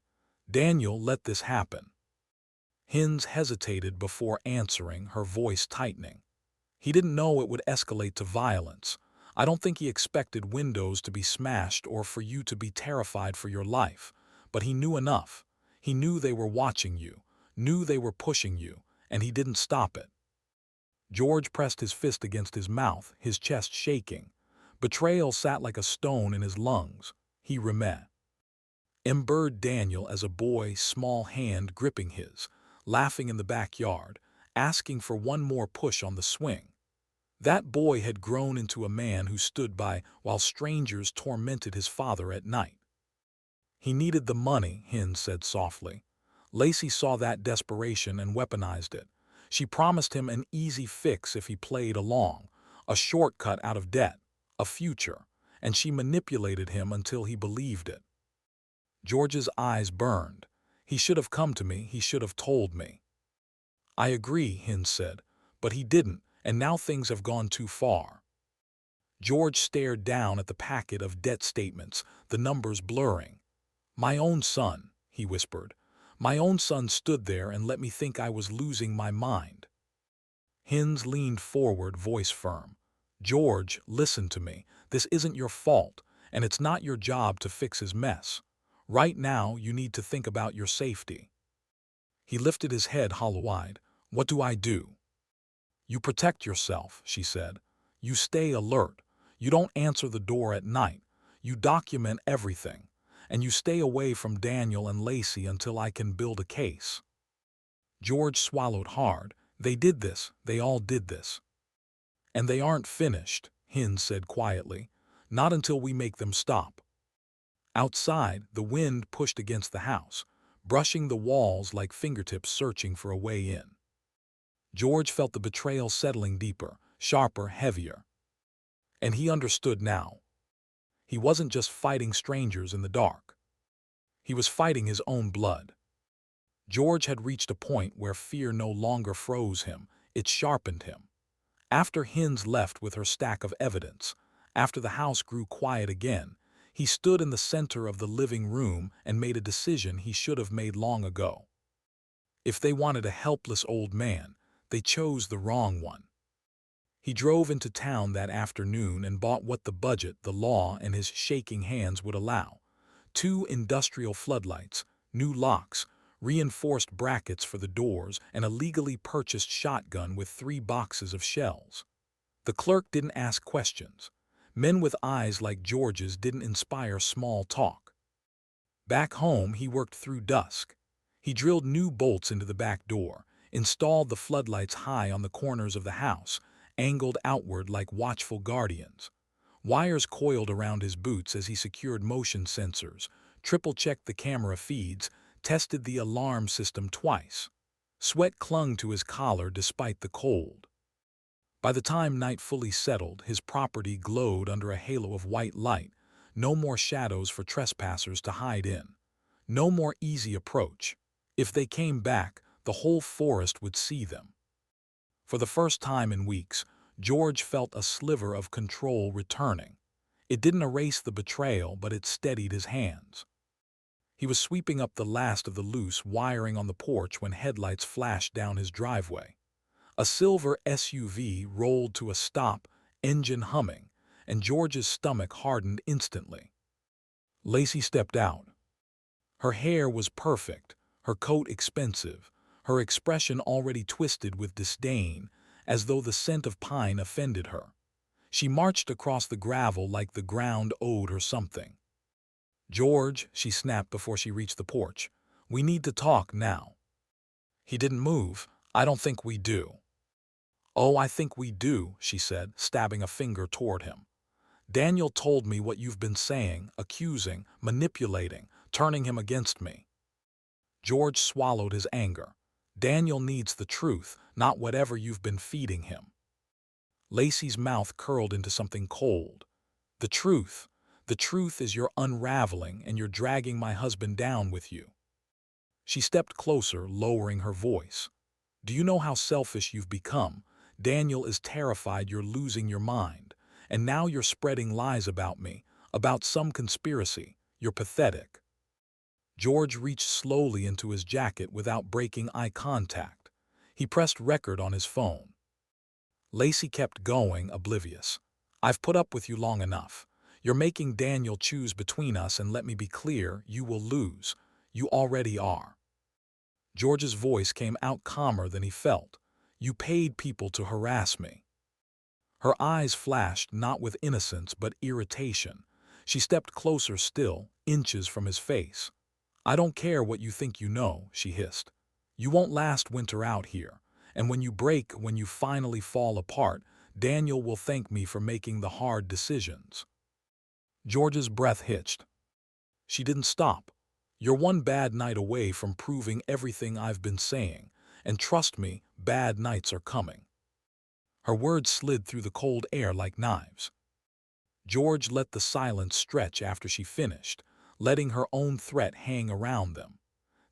"Daniel let this happen." Hinz hesitated before answering, her voice tightening. "He didn't know it would escalate to violence. I don't think he expected windows to be smashed or for you to be terrified for your life. But he knew enough. He knew they were watching you, knew they were pushing you, and he didn't stop it." George pressed his fist against his mouth, his chest shaking. Betrayal sat like a stone in his lungs. He remembered Daniel as a boy, small hand gripping his, laughing in the backyard, asking for one more push on the swing. That boy had grown into a man who stood by while strangers tormented his father at night. He needed the money, Hin said softly. Lacey saw that desperation and weaponized it. She promised him an easy fix if he played along, a shortcut out of debt, a future, and she manipulated him until he believed it. George's eyes burned. He should have come to me, he should have told me. I agree, Hin said, but he didn't, and now things have gone too far. George stared down at the packet of debt statements, the numbers blurring. My own son, he whispered. My own son stood there and let me think I was losing my mind. Hins leaned forward, voice firm. George, listen to me. This isn't your fault, and it's not your job to fix his mess. Right now, you need to think about your safety. He lifted his head hollow-eyed. What do I do? You protect yourself, she said. You stay alert. You don't answer the door at night. You document everything. And you stay away from Daniel and Lacey until I can build a case. George swallowed hard. They did this. They all did this. And they aren't finished, Hin said quietly. Not until we make them stop. Outside, the wind pushed against the house, brushing the walls like fingertips searching for a way in. George felt the betrayal settling deeper, sharper, heavier. And he understood now. He wasn't just fighting strangers in the dark. He was fighting his own blood. George had reached a point where fear no longer froze him, it sharpened him. After Hins left with her stack of evidence, after the house grew quiet again, he stood in the center of the living room and made a decision he should have made long ago. If they wanted a helpless old man, they chose the wrong one. He drove into town that afternoon and bought what the budget, the law, and his shaking hands would allow. 2 industrial floodlights, new locks, reinforced brackets for the doors, and a legally purchased shotgun with 3 boxes of shells. The clerk didn't ask questions. Men with eyes like George's didn't inspire small talk. Back home, he worked through dusk. He drilled new bolts into the back door, installed the floodlights high on the corners of the house, angled outward like watchful guardians. Wires coiled around his boots as he secured motion sensors, triple-checked the camera feeds, tested the alarm system twice. Sweat clung to his collar despite the cold. By the time night fully settled, his property glowed under a halo of white light. No more shadows for trespassers to hide in. No more easy approach. If they came back, the whole forest would see them. For the first time in weeks, George felt a sliver of control returning. It didn't erase the betrayal, but it steadied his hands. He was sweeping up the last of the loose wiring on the porch when headlights flashed down his driveway. A silver SUV rolled to a stop, engine humming, and George's stomach hardened instantly. Lacey stepped out. Her hair was perfect, her coat expensive, her expression already twisted with disdain, as though the scent of pine offended her. She marched across the gravel like the ground owed her something. George, she snapped before she reached the porch, we need to talk now. He didn't move. I don't think we do. Oh, I think we do, she said, stabbing a finger toward him. Daniel told me what you've been saying, accusing, manipulating, turning him against me. George swallowed his anger. Daniel needs the truth, not whatever you've been feeding him. Lacey's mouth curled into something cold. The truth is you're unraveling and you're dragging my husband down with you. She stepped closer, lowering her voice. Do you know how selfish you've become? Daniel is terrified you're losing your mind. And now you're spreading lies about me, about some conspiracy. You're pathetic. George reached slowly into his jacket without breaking eye contact. He pressed record on his phone. Lacey kept going, oblivious. I've put up with you long enough. You're making Daniel choose between us, and let me be clear, you will lose. You already are. George's voice came out calmer than he felt. You paid people to harass me. Her eyes flashed not with innocence but irritation. She stepped closer still, inches from his face. I don't care what you think you know, she hissed. You won't last winter out here. And when you break, when you finally fall apart, Daniel will thank me for making the hard decisions." George's breath hitched. She didn't stop. "You're one bad night away from proving everything I've been saying, and trust me, bad nights are coming." Her words slid through the cold air like knives. George let the silence stretch after she finished, letting her own threat hang around them.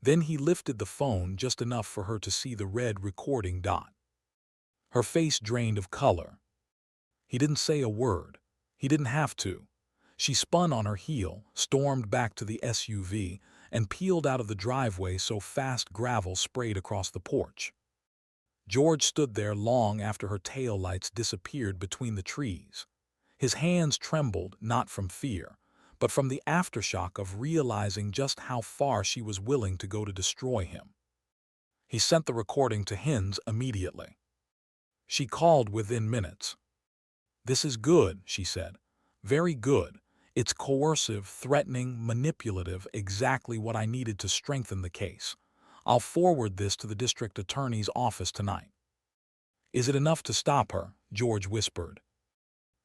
Then he lifted the phone just enough for her to see the red recording dot. Her face drained of color. He didn't say a word. He didn't have to. She spun on her heel, stormed back to the SUV, and peeled out of the driveway so fast gravel sprayed across the porch. George stood there long after her taillights disappeared between the trees. His hands trembled not from fear, but from the aftershock of realizing just how far she was willing to go to destroy him. He sent the recording to Hinz immediately. She called within minutes. "This is good," she said. "Very good. It's coercive, threatening, manipulative, exactly what I needed to strengthen the case. I'll forward this to the district attorney's office tonight." "Is it enough to stop her?" George whispered.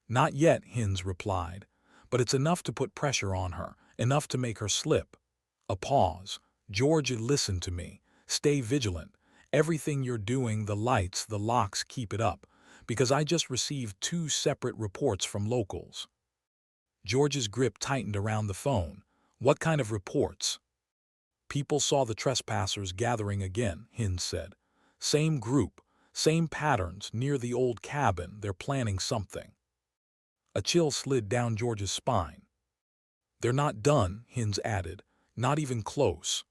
"Not yet," Hinz replied, "but it's enough to put pressure on her, enough to make her slip." A pause. "George, listen to me. Stay vigilant. Everything you're doing, the lights, the locks, keep it up, because I just received 2 separate reports from locals." George's grip tightened around the phone. "What kind of reports?" "People saw the trespassers gathering again," Hinz said. "Same group, same patterns, near the old cabin. They're planning something." A chill slid down George's spine. "They're not done," Hinz added. "Not even close."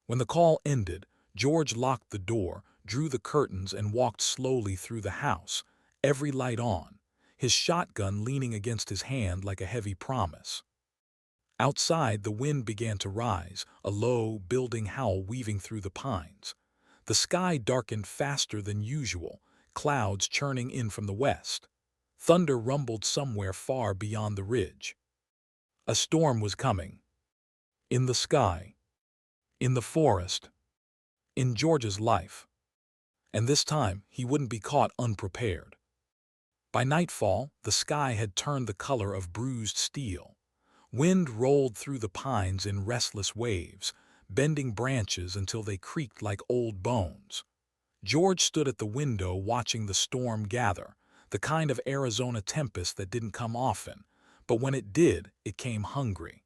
When the call ended, George locked the door, drew the curtains, and walked slowly through the house, every light on, his shotgun leaning against his hand like a heavy promise. Outside, the wind began to rise, a low, building howl weaving through the pines. The sky darkened faster than usual, clouds churning in from the west. Thunder rumbled somewhere far beyond the ridge. A storm was coming. In the sky. In the forest. In George's life. And this time, he wouldn't be caught unprepared. By nightfall, the sky had turned the color of bruised steel. Wind rolled through the pines in restless waves, bending branches until they creaked like old bones. George stood at the window watching the storm gather, the kind of Arizona tempest that didn't come often, but when it did, it came hungry.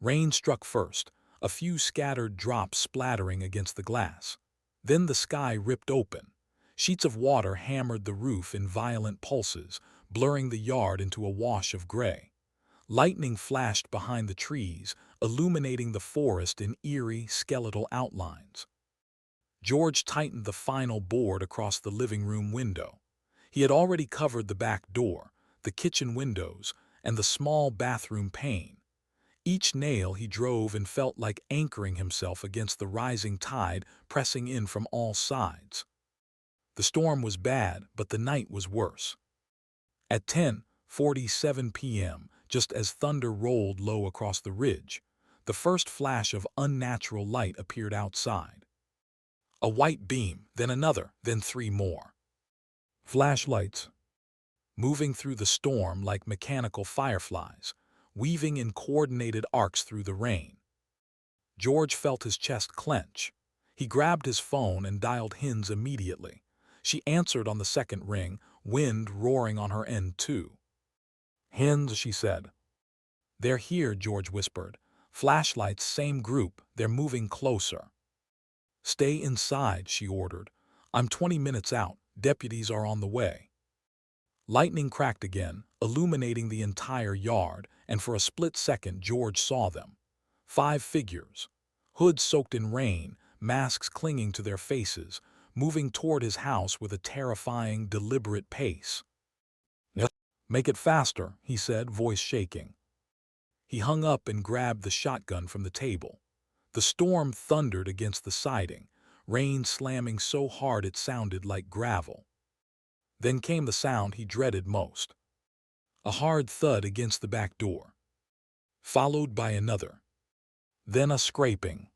Rain struck first, a few scattered drops splattering against the glass. Then the sky ripped open. Sheets of water hammered the roof in violent pulses, blurring the yard into a wash of gray. Lightning flashed behind the trees, illuminating the forest in eerie, skeletal outlines. George tightened the final board across the living room window. He had already covered the back door, the kitchen windows, and the small bathroom pane. Each nail he drove and felt like anchoring himself against the rising tide pressing in from all sides. The storm was bad, but the night was worse. At 10:47 p.m., just as thunder rolled low across the ridge, the first flash of unnatural light appeared outside. A white beam, then another, then 3 more. Flashlights, moving through the storm like mechanical fireflies, weaving in coordinated arcs through the rain. George felt his chest clench. He grabbed his phone and dialed Hinz immediately. She answered on the second ring, wind roaring on her end too. "Hinz," she said. "They're here," George whispered. "Flashlights, same group, they're moving closer." "Stay inside," she ordered. "I'm 20 minutes out. Deputies are on the way." Lightning cracked again, illuminating the entire yard, and for a split second George saw them. 5 figures, hoods soaked in rain, masks clinging to their faces, moving toward his house with a terrifying, deliberate pace. "Yes, make it faster," he said, voice shaking. He hung up and grabbed the shotgun from the table. The storm thundered against the siding, rain slamming so hard it sounded like gravel. Then came the sound he dreaded most. A hard thud against the back door, followed by another. Then a scraping.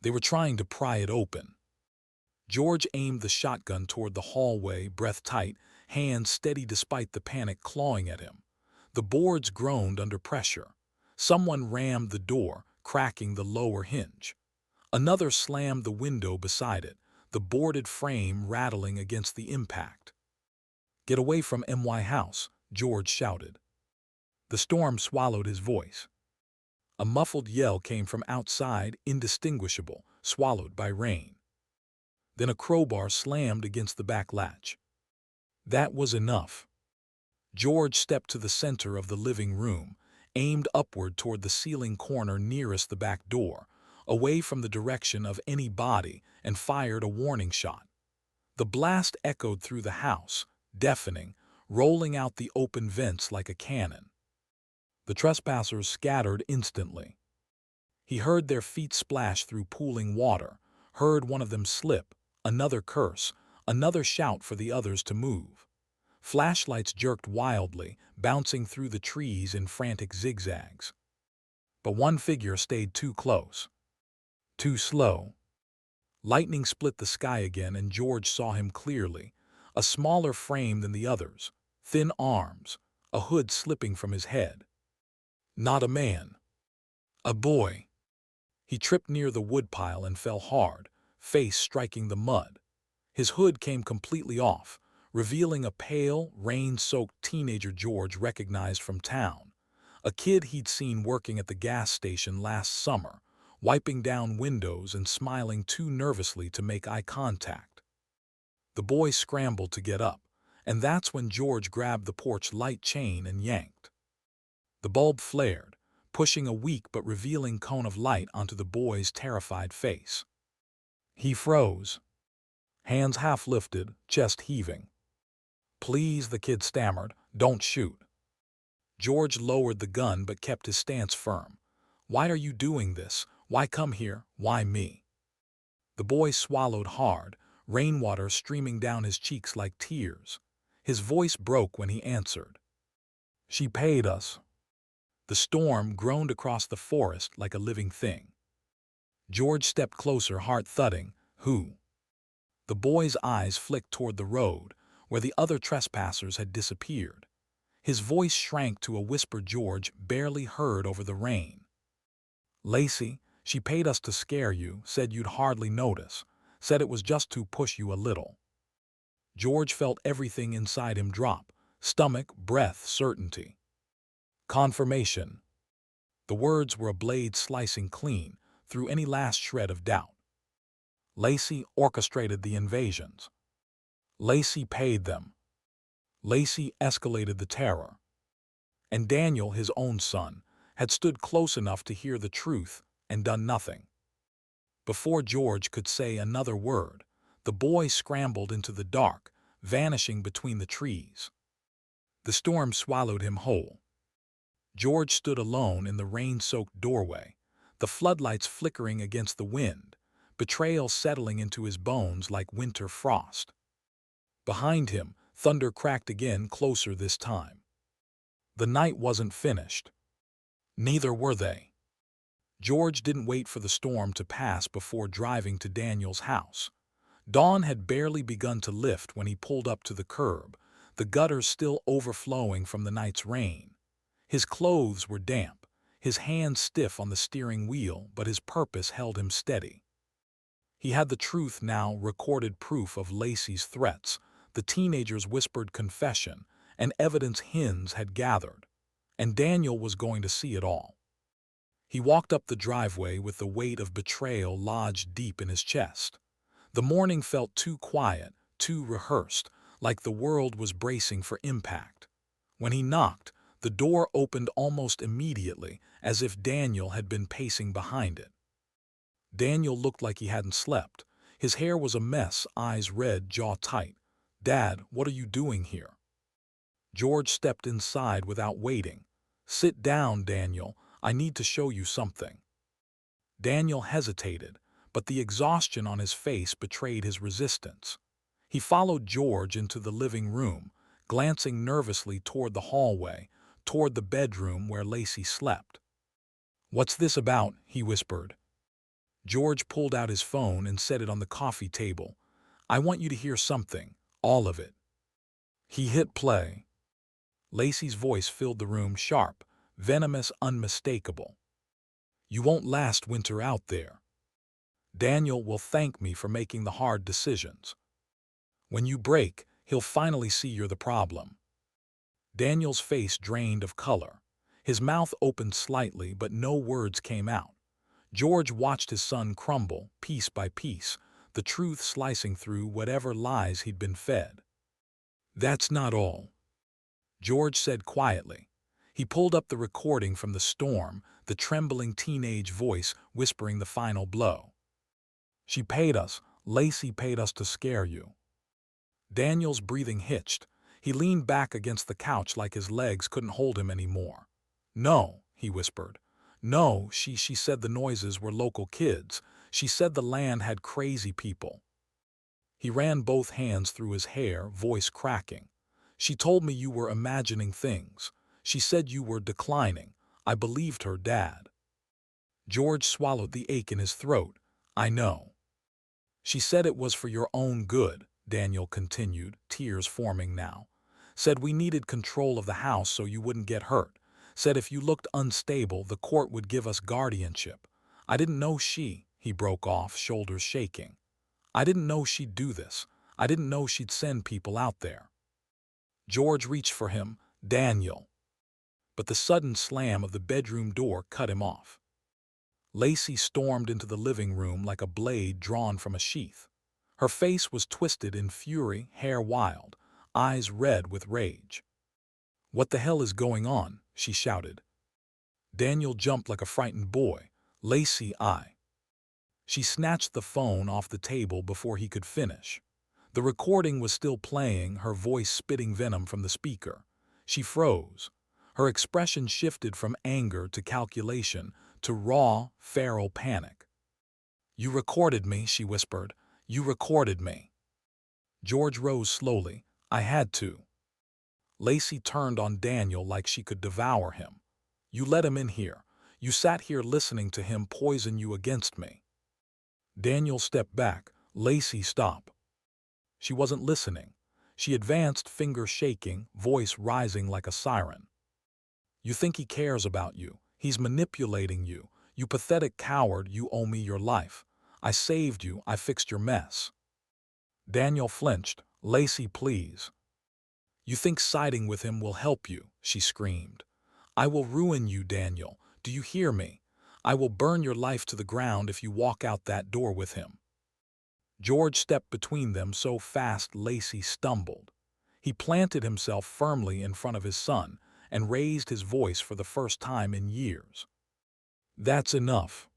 They were trying to pry it open. George aimed the shotgun toward the hallway, breath tight, hands steady despite the panic clawing at him. The boards groaned under pressure. Someone rammed the door, cracking the lower hinge. Another slammed the window beside it, the boarded frame rattling against the impact. "Get away from my house," George shouted. The storm swallowed his voice. A muffled yell came from outside, indistinguishable, swallowed by rain. Then a crowbar slammed against the back latch. That was enough. George stepped to the center of the living room, aimed upward toward the ceiling corner nearest the back door, away from the direction of any body, and fired a warning shot. The blast echoed through the house, deafening, rolling out the open vents like a cannon. The trespassers scattered instantly. He heard their feet splash through pooling water, heard one of them slip, another curse, another shout for the others to move. Flashlights jerked wildly, bouncing through the trees in frantic zigzags. But one figure stayed too close. Too slow. Lightning split the sky again and George saw him clearly, a smaller frame than the others, thin arms, a hood slipping from his head. Not a man. A boy. He tripped near the woodpile and fell hard, face striking the mud. His hood came completely off, revealing a pale, rain-soaked teenager George recognized from town, a kid he'd seen working at the gas station last summer, wiping down windows and smiling too nervously to make eye contact. The boy scrambled to get up, and that's when George grabbed the porch light chain and yanked. The bulb flared, pushing a weak but revealing cone of light onto the boy's terrified face. He froze, hands half lifted, chest heaving. "Please," the kid stammered, "don't shoot." George lowered the gun but kept his stance firm. "Why are you doing this? Why come here? Why me?" The boy swallowed hard, rainwater streaming down his cheeks like tears. His voice broke when he answered. "She paid us." The storm groaned across the forest like a living thing. George stepped closer, heart thudding. "Who?" The boy's eyes flicked toward the road, where the other trespassers had disappeared. His voice shrank to a whisper George barely heard over the rain. "Lacey, she paid us to scare you, said you'd hardly notice, said it was just to push you a little." George felt everything inside him drop, stomach, breath, certainty. Confirmation. The words were a blade slicing clean through any last shred of doubt. Lacey orchestrated the invasions. Lacey paid them. Lacey escalated the terror. And Daniel, his own son, had stood close enough to hear the truth and done nothing. Before George could say another word, the boy scrambled into the dark, vanishing between the trees. The storm swallowed him whole. George stood alone in the rain-soaked doorway, the floodlights flickering against the wind, betrayal settling into his bones like winter frost. Behind him, thunder cracked again, closer this time. The night wasn't finished. Neither were they. George didn't wait for the storm to pass before driving to Daniel's house. Dawn had barely begun to lift when he pulled up to the curb, the gutters still overflowing from the night's rain. His clothes were damp, his hands stiff on the steering wheel, but his purpose held him steady. He had the truth now, recorded proof of Lacey's threats, the teenager's whispered confession, and evidence Hins had gathered. And Daniel was going to see it all. He walked up the driveway with the weight of betrayal lodged deep in his chest. The morning felt too quiet, too rehearsed, like the world was bracing for impact. When he knocked, the door opened almost immediately, as if Daniel had been pacing behind it. Daniel looked like he hadn't slept. His hair was a mess, eyes red, jaw tight. "Dad, what are you doing here?" George stepped inside without waiting. "Sit down, Daniel. I need to show you something." Daniel hesitated, but the exhaustion on his face betrayed his resistance. He followed George into the living room, glancing nervously toward the hallway, toward the bedroom where Lacey slept. "What's this about?" he whispered. George pulled out his phone and set it on the coffee table. I want you to hear something, all of it." He hit play. Lacey's voice filled the room, sharp, venomous, unmistakable. "You won't last winter out there. Daniel will thank me for making the hard decisions. When you break, he'll finally see you're the problem." Daniel's face drained of color. His mouth opened slightly, but no words came out. George watched his son crumble, piece by piece, the truth slicing through whatever lies he'd been fed. "That's not all," George said quietly. He pulled up the recording from the storm, the trembling teenage voice whispering the final blow. "She paid us. Lacey paid us to scare you." Daniel's breathing hitched. He leaned back against the couch like his legs couldn't hold him anymore. "No," he whispered. "No, she said the noises were local kids. She said the land had crazy people." He ran both hands through his hair, voice cracking. "She told me you were imagining things. She said you were declining. I believed her, Dad." George swallowed the ache in his throat. "I know." "She said it was for your own good," Daniel continued, tears forming now. "Said we needed control of the house so you wouldn't get hurt. Said if you looked unstable, the court would give us guardianship. I didn't know he broke off, shoulders shaking. "I didn't know she'd do this. I didn't know she'd send people out there." George reached for him, "Daniel." But the sudden slam of the bedroom door cut him off. Lacey stormed into the living room like a blade drawn from a sheath. Her face was twisted in fury, hair wild, eyes red with rage. "What the hell is going on?" she shouted. Daniel jumped like a frightened boy. "Lacey, I—" She snatched the phone off the table before he could finish. The recording was still playing, her voice spitting venom from the speaker. She froze. Her expression shifted from anger to calculation to raw, feral panic. "You recorded me," she whispered. "You recorded me." George rose slowly. "I had to." Lacey turned on Daniel like she could devour him. "You let him in here. You sat here listening to him poison you against me." Daniel stepped back. "Lacey, stop." She wasn't listening. She advanced, finger shaking, voice rising like a siren. "You think he cares about you. He's manipulating you. You pathetic coward, you owe me your life. I saved you, I fixed your mess." Daniel flinched. "Lacey, please." "You think siding with him will help you," she screamed. "I will ruin you, Daniel. Do you hear me? I will burn your life to the ground if you walk out that door with him." George stepped between them so fast Lacey stumbled. He planted himself firmly in front of his son and raised his voice for the first time in years. "That's enough."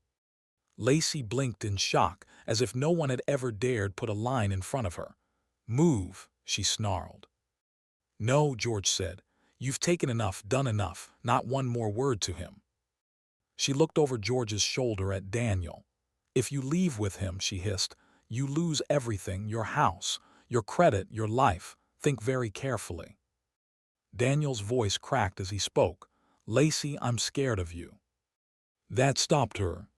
Lacey blinked in shock, as if no one had ever dared put a line in front of her. "Move," she snarled. "No," George said. "You've taken enough, done enough. Not one more word to him." She looked over George's shoulder at Daniel. "If you leave with him," she hissed, "you lose everything, your house, your credit, your life. Think very carefully." Daniel's voice cracked as he spoke. "Lacey, I'm scared of you." That stopped her.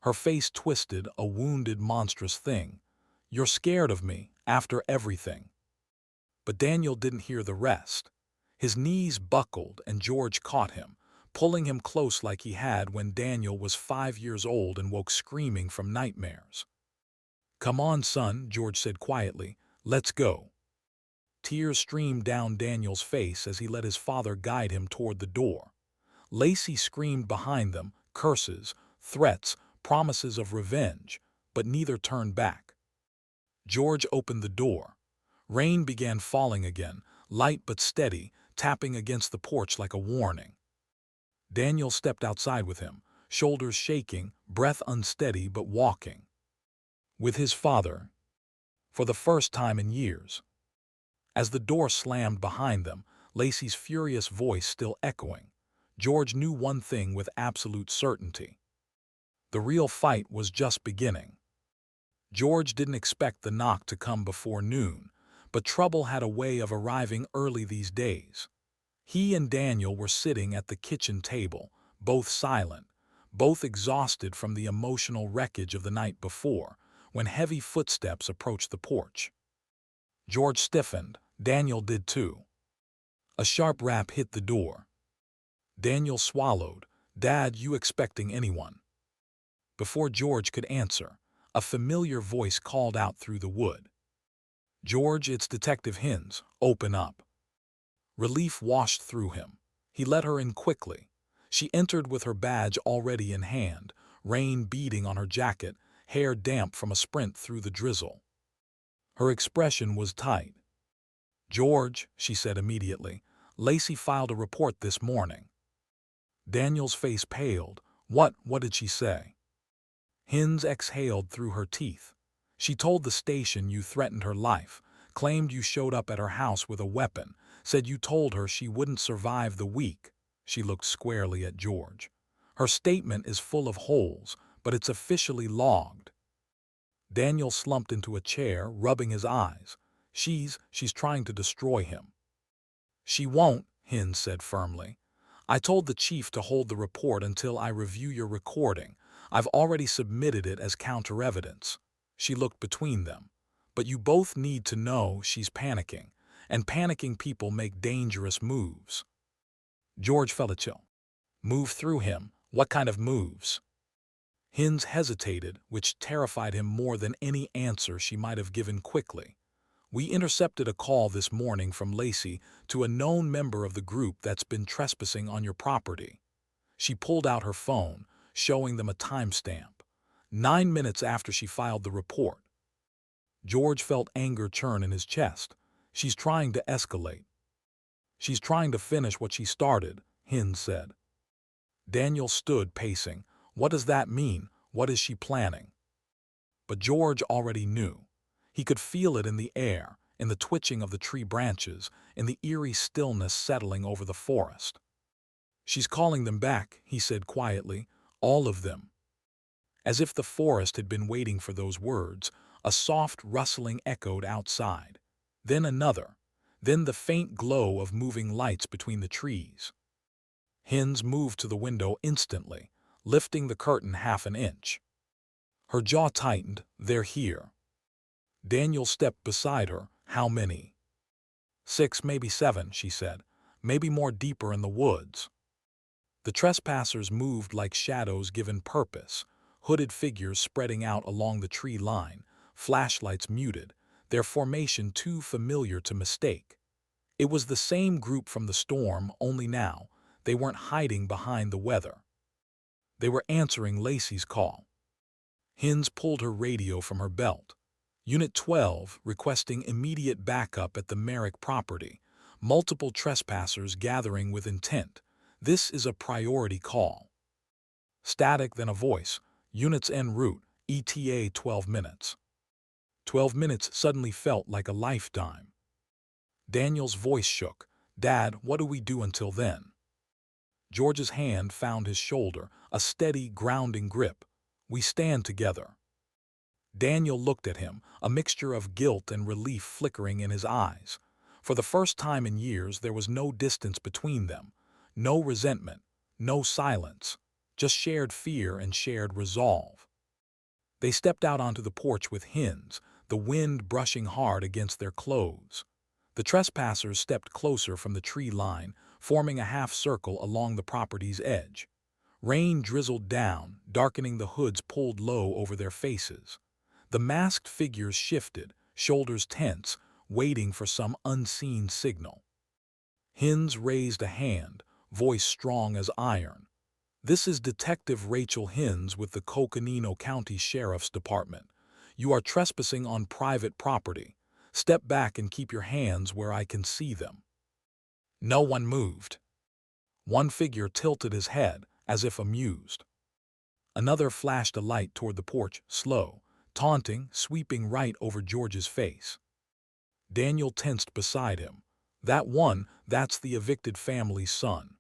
Her face twisted, a wounded, monstrous thing. "You're scared of me, after everything." But Daniel didn't hear the rest. His knees buckled and George caught him, pulling him close like he had when Daniel was 5 years old and woke screaming from nightmares. "Come on, son," George said quietly. "Let's go." Tears streamed down Daniel's face as he let his father guide him toward the door. Lacey screamed behind them, curses, threats, promises of revenge, but neither turned back. George opened the door. Rain began falling again, light but steady, tapping against the porch like a warning. Daniel stepped outside with him, shoulders shaking, breath unsteady but walking. With his father. For the first time in years. As the door slammed behind them, Lacey's furious voice still echoing, George knew one thing with absolute certainty. The real fight was just beginning. George didn't expect the knock to come before noon, but trouble had a way of arriving early these days. He and Daniel were sitting at the kitchen table, both silent, both exhausted from the emotional wreckage of the night before, when heavy footsteps approached the porch. George stiffened. Daniel did too. A sharp rap hit the door. Daniel swallowed. "Dad, you expecting anyone?" Before George could answer, a familiar voice called out through the wood. "George, it's Detective Hinz. Open up." Relief washed through him. He let her in quickly. She entered with her badge already in hand, rain beading on her jacket, hair damp from a sprint through the drizzle. Her expression was tight. "George," she said immediately, "Lacey filed a report this morning." Daniel's face paled. What did she say?" Hinz exhaled through her teeth. "She told the station you threatened her life, claimed you showed up at her house with a weapon, said you told her she wouldn't survive the week." She looked squarely at George. "Her statement is full of holes, but it's officially logged." Daniel slumped into a chair, rubbing his eyes. She's trying to destroy him." "She won't," Hinz said firmly. "I told the chief to hold the report until I review your recording. I've already submitted it as counter-evidence." She looked between them. "But you both need to know she's panicking, and panicking people make dangerous moves." George felt a chill move through him. What kind of moves? Hinz hesitated, which terrified him more than any answer she might have given quickly. "We intercepted a call this morning from Lacey to a known member of the group that's been trespassing on your property." She pulled out her phone, showing them a timestamp. 9 minutes after she filed the report. George felt anger churn in his chest. "She's trying to escalate. She's trying to finish what she started," Hinz said. Daniel stood pacing. "What does that mean? What is she planning?" But George already knew. He could feel it in the air, in the twitching of the tree branches, in the eerie stillness settling over the forest. "She's calling them back," he said quietly. "All of them." As if the forest had been waiting for those words, a soft rustling echoed outside. Then another. Then the faint glow of moving lights between the trees. Hinz moved to the window instantly, lifting the curtain half an inch. Her jaw tightened. "They're here." Daniel stepped beside her. "How many?" "6, maybe 7, she said. "Maybe more deeper in the woods." The trespassers moved like shadows given purpose, hooded figures spreading out along the tree line, flashlights muted, their formation too familiar to mistake. It was the same group from the storm, only now they weren't hiding behind the weather. They were answering Lacey's call. Hinz pulled her radio from her belt. "Unit 12 requesting immediate backup at the Merrick property. Multiple trespassers gathering with intent. This is a priority call." Static, then a voice. "Units en route. ETA 12 minutes." 12 minutes suddenly felt like a lifetime. Daniel's voice shook. "Dad, what do we do until then?" George's hand found his shoulder, a steady, grounding grip. "We stand together." Daniel looked at him, a mixture of guilt and relief flickering in his eyes. For the first time in years, there was no distance between them, no resentment, no silence, just shared fear and shared resolve. They stepped out onto the porch with Hinz, the wind brushing hard against their clothes. The trespassers stepped closer from the tree line, forming a half circle along the property's edge. Rain drizzled down, darkening the hoods pulled low over their faces. The masked figures shifted, shoulders tense, waiting for some unseen signal. Hinz raised a hand, voice strong as iron. "This is Detective Rachel Hinz with the Coconino County Sheriff's Department. You are trespassing on private property. Step back and keep your hands where I can see them." No one moved. One figure tilted his head, as if amused. Another flashed a light toward the porch, slow, taunting, sweeping right over George's face. Daniel tensed beside him. "That one, that's the evicted family's son."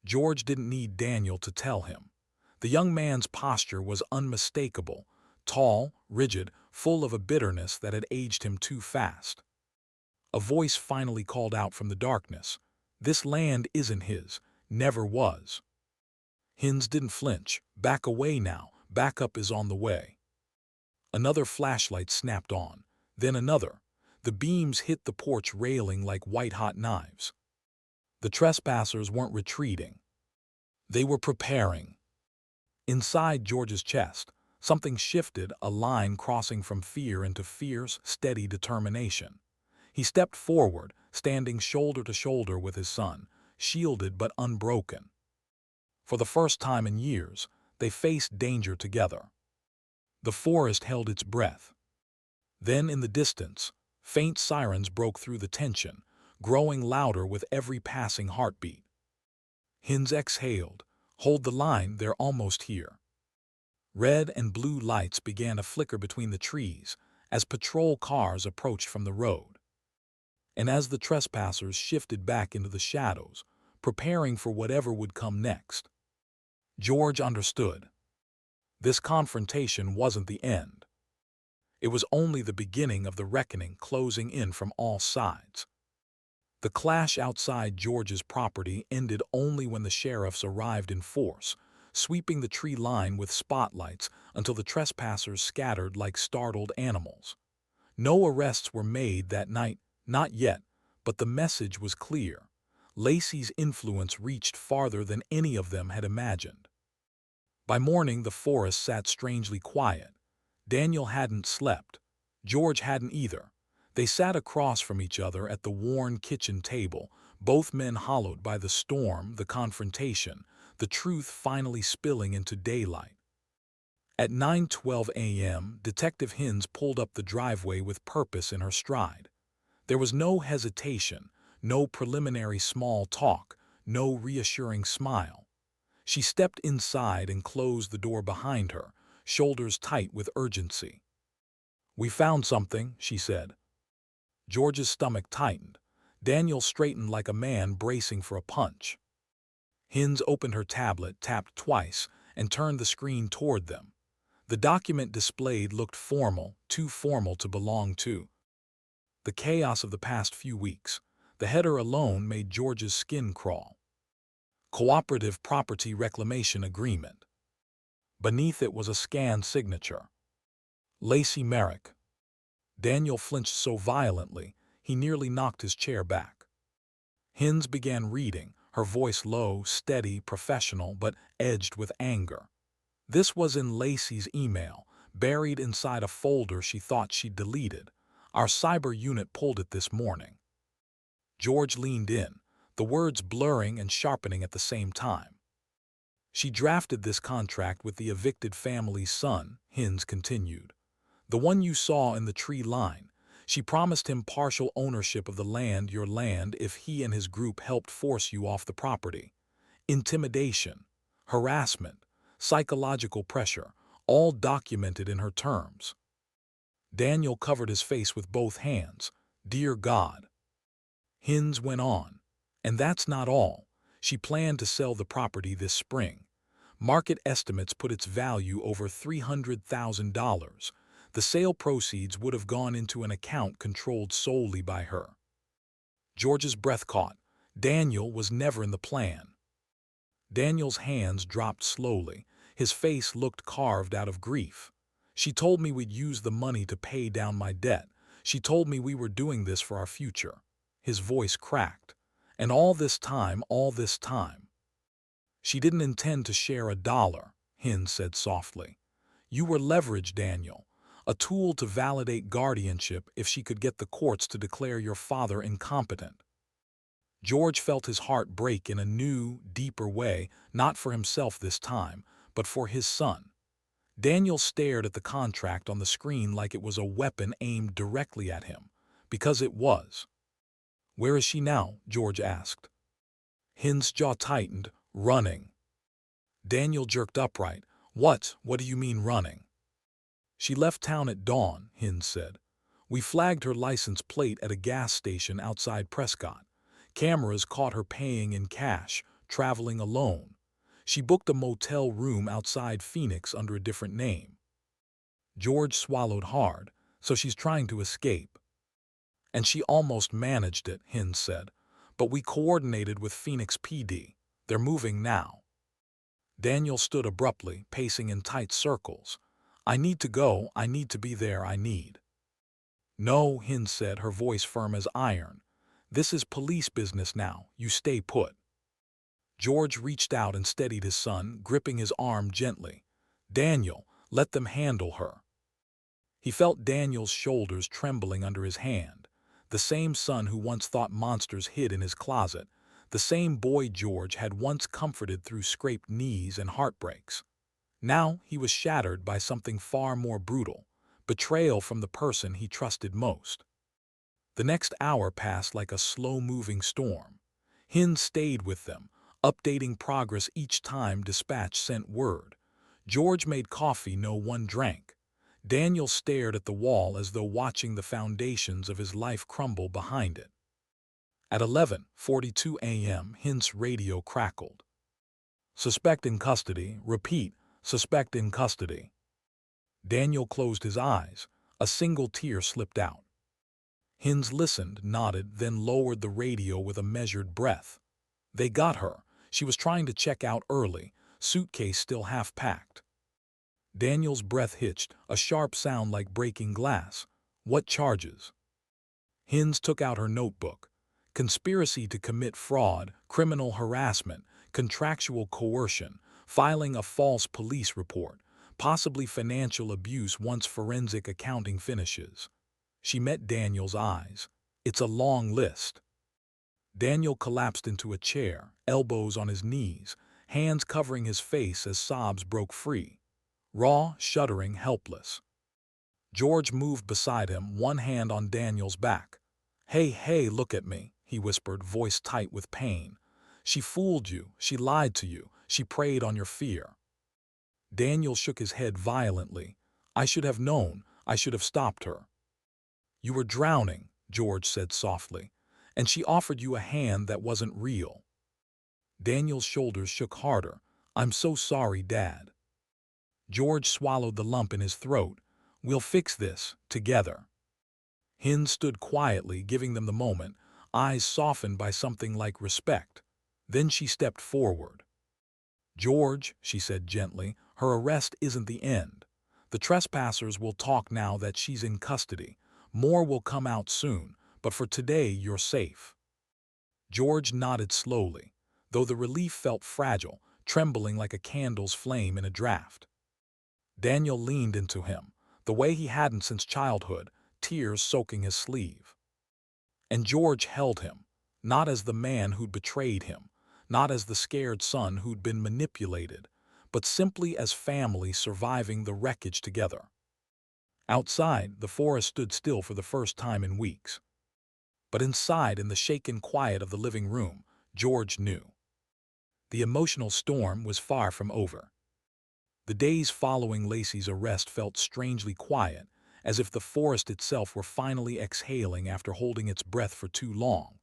George didn't need Daniel to tell him. The young man's posture was unmistakable, tall, rigid, full of a bitterness that had aged him too fast. A voice finally called out from the darkness. "This land isn't his, never was." Hinz didn't flinch. "Back away now, backup is on the way." Another flashlight snapped on, then another. The beams hit the porch railing like white-hot knives. The trespassers weren't retreating. They were preparing. Inside George's chest, something shifted, a line crossing from fear into fierce, steady determination. He stepped forward, standing shoulder to shoulder with his son, shielded but unbroken. For the first time in years, they faced danger together. The forest held its breath. Then in the distance, faint sirens broke through the tension, growing louder with every passing heartbeat. Hinds exhaled. Hold the line, they're almost here. Red and blue lights began to flicker between the trees as patrol cars approached from the road. And as the trespassers shifted back into the shadows, preparing for whatever would come next, George understood. This confrontation wasn't the end. It was only the beginning of the reckoning closing in from all sides. The clash outside George's property ended only when the sheriffs arrived in force, sweeping the tree line with spotlights until the trespassers scattered like startled animals. No arrests were made that night, not yet, but the message was clear. Lacey's influence reached farther than any of them had imagined. By morning, the forest sat strangely quiet. Daniel hadn't slept. George hadn't either. They sat across from each other at the worn kitchen table, both men hollowed by the storm, the confrontation, the truth finally spilling into daylight. At 9:12 a.m., Detective Hinds pulled up the driveway with purpose in her stride. There was no hesitation, no preliminary small talk, no reassuring smile. She stepped inside and closed the door behind her, shoulders tight with urgency. "We found something," she said. George's stomach tightened. Daniel straightened like a man bracing for a punch. Hinds opened her tablet, tapped twice, and turned the screen toward them. The document displayed looked formal, too formal to belong to the chaos of the past few weeks. The header alone made George's skin crawl. Cooperative Property Reclamation Agreement. Beneath it was a scanned signature. Lacey Merrick. Daniel flinched so violently, he nearly knocked his chair back. Hinds began reading, her voice low, steady, professional, but edged with anger. This was in Lacey's email, buried inside a folder she thought she'd deleted. Our cyber unit pulled it this morning. George leaned in, the words blurring and sharpening at the same time. She drafted this contract with the evicted family's son, Hinds continued. The one you saw in the tree line. She promised him partial ownership of the land, your land, if he and his group helped force you off the property. Intimidation, harassment, psychological pressure, all documented in her terms. Daniel covered his face with both hands. Dear God. Hinds went on. And that's not all. She planned to sell the property this spring. Market estimates put its value over $300,000. The sale proceeds would have gone into an account controlled solely by her. George's breath caught. Daniel was never in the plan. Daniel's hands dropped slowly. His face looked carved out of grief. She told me we'd use the money to pay down my debt. She told me we were doing this for our future. His voice cracked. And all this time. She didn't intend to share a dollar, Hinds said softly. You were leverage, Daniel. A tool to validate guardianship if she could get the courts to declare your father incompetent. George felt his heart break in a new, deeper way, not for himself this time, but for his son. Daniel stared at the contract on the screen like it was a weapon aimed directly at him, because it was. Where is she now? George asked. Hinds' jaw tightened. Running. Daniel jerked upright. What do you mean running? She left town at dawn, Hinds said. We flagged her license plate at a gas station outside Prescott. Cameras caught her paying in cash, traveling alone. She booked a motel room outside Phoenix under a different name. George swallowed hard, so she's trying to escape. And she almost managed it, Hinds said. But we coordinated with Phoenix PD. They're moving now. Daniel stood abruptly, pacing in tight circles. I need to go, I need to be there, I need. No, Hin said, her voice firm as iron. This is police business now, you stay put. George reached out and steadied his son, gripping his arm gently. Daniel, let them handle her. He felt Daniel's shoulders trembling under his hand. The same son who once thought monsters hid in his closet, the same boy George had once comforted through scraped knees and heartbreaks. Now he was shattered by something far more brutal, betrayal from the person he trusted most. The next hour passed like a slow-moving storm. Hin stayed with them, updating progress each time dispatch sent word. George made coffee no one drank. Daniel stared at the wall as though watching the foundations of his life crumble behind it. At 11:42 a.m., Hin's radio crackled. Suspect in custody. Repeat, suspect in custody. Daniel closed his eyes. A single tear slipped out. Hins listened, nodded, then lowered the radio with a measured breath. They got her. She was trying to check out early, suitcase still half-packed. Daniel's breath hitched, a sharp sound like breaking glass. What charges? Hins took out her notebook. Conspiracy to commit fraud, criminal harassment, contractual coercion, filing a false police report, possibly financial abuse once forensic accounting finishes. She met Daniel's eyes. It's a long list. Daniel collapsed into a chair, elbows on his knees, hands covering his face as sobs broke free. Raw, shuddering, helpless. George moved beside him, one hand on Daniel's back. Hey, look at me, he whispered, voice tight with pain. She fooled you, she lied to you, she preyed on your fear. Daniel shook his head violently. I should have known, I should have stopped her. You were drowning, George said softly, and she offered you a hand that wasn't real. Daniel's shoulders shook harder. I'm so sorry, Dad. George swallowed the lump in his throat. We'll fix this, together. Hin stood quietly, giving them the moment, eyes softened by something like respect. Then she stepped forward. George, she said gently, her arrest isn't the end. The trespassers will talk now that she's in custody. More will come out soon, but for today you're safe. George nodded slowly, though the relief felt fragile, trembling like a candle's flame in a draft. Daniel leaned into him, the way he hadn't since childhood, tears soaking his sleeve. And George held him, not as the man who'd betrayed him, not as the scared son who'd been manipulated, but simply as family surviving the wreckage together. Outside, the forest stood still for the first time in weeks. But inside, in the shaken quiet of the living room, George knew. The emotional storm was far from over. The days following Lacey's arrest felt strangely quiet, as if the forest itself were finally exhaling after holding its breath for too long.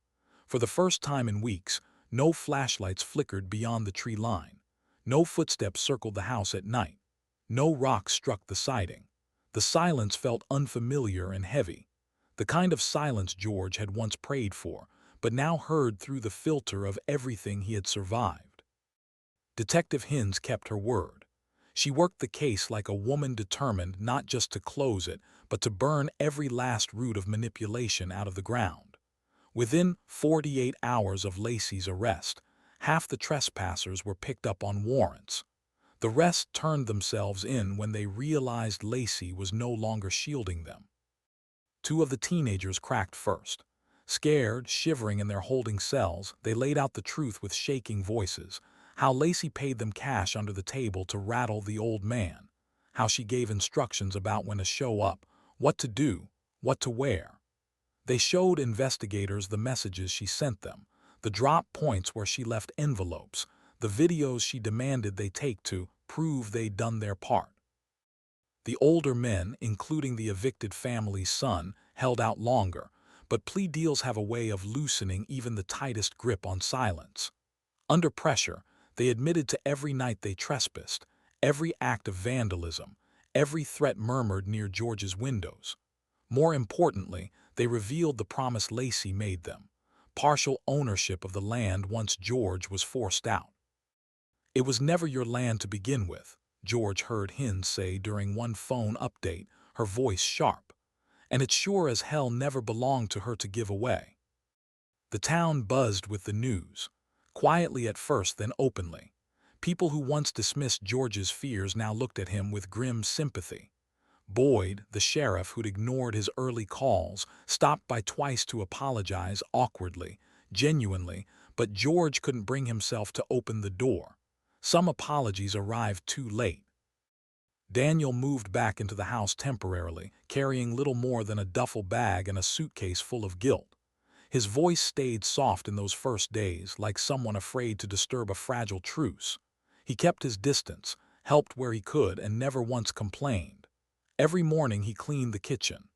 For the first time in weeks, no flashlights flickered beyond the tree line. No footsteps circled the house at night. No rocks struck the siding. The silence felt unfamiliar and heavy, the kind of silence George had once prayed for, but now heard through the filter of everything he had survived. Detective Hins kept her word. She worked the case like a woman determined not just to close it, but to burn every last root of manipulation out of the ground. Within 48 hours of Lacey's arrest, half the trespassers were picked up on warrants. The rest turned themselves in when they realized Lacey was no longer shielding them. 2 of the teenagers cracked first. Scared, shivering in their holding cells, they laid out the truth with shaking voices. How Lacey paid them cash under the table to rattle the old man. How she gave instructions about when to show up, what to do, what to wear. They showed investigators the messages she sent them, the drop points where she left envelopes, the videos she demanded they take to prove they'd done their part. The older men, including the evicted family's son, held out longer, but plea deals have a way of loosening even the tightest grip on silence. Under pressure, they admitted to every night they trespassed, every act of vandalism, every threat murmured near George's windows. More importantly, they revealed the promise Lacey made them, partial ownership of the land once George was forced out. It was never your land to begin with, George heard Hin say during one phone update, her voice sharp. And it sure as hell never belonged to her to give away. The town buzzed with the news, quietly at first then openly. People who once dismissed George's fears now looked at him with grim sympathy. Boyd, the sheriff who'd ignored his early calls, stopped by twice to apologize awkwardly, genuinely, but George couldn't bring himself to open the door. Some apologies arrived too late. Daniel moved back into the house temporarily, carrying little more than a duffel bag and a suitcase full of guilt. His voice stayed soft in those first days, like someone afraid to disturb a fragile truce. He kept his distance, helped where he could, and never once complained. Every morning he cleaned the kitchen.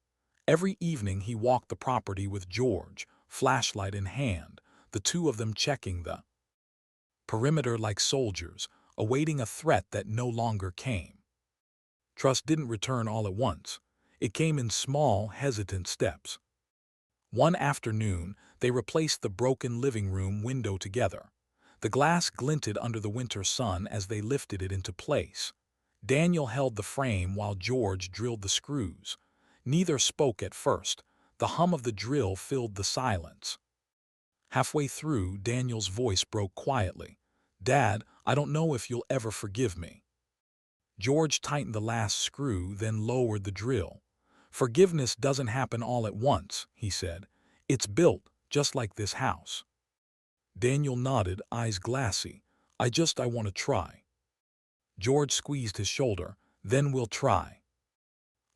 Every evening he walked the property with George, flashlight in hand, the two of them checking the perimeter like soldiers, awaiting a threat that no longer came. Trust didn't return all at once. It came in small, hesitant steps. One afternoon, they replaced the broken living room window together. The glass glinted under the winter sun as they lifted it into place. Daniel held the frame while George drilled the screws. Neither spoke at first. The hum of the drill filled the silence. Halfway through, Daniel's voice broke quietly. "Dad, I don't know if you'll ever forgive me." George tightened the last screw, then lowered the drill. "Forgiveness doesn't happen all at once," he said. "It's built, just like this house." Daniel nodded, eyes glassy. I want to try." George squeezed his shoulder. "Then we'll try."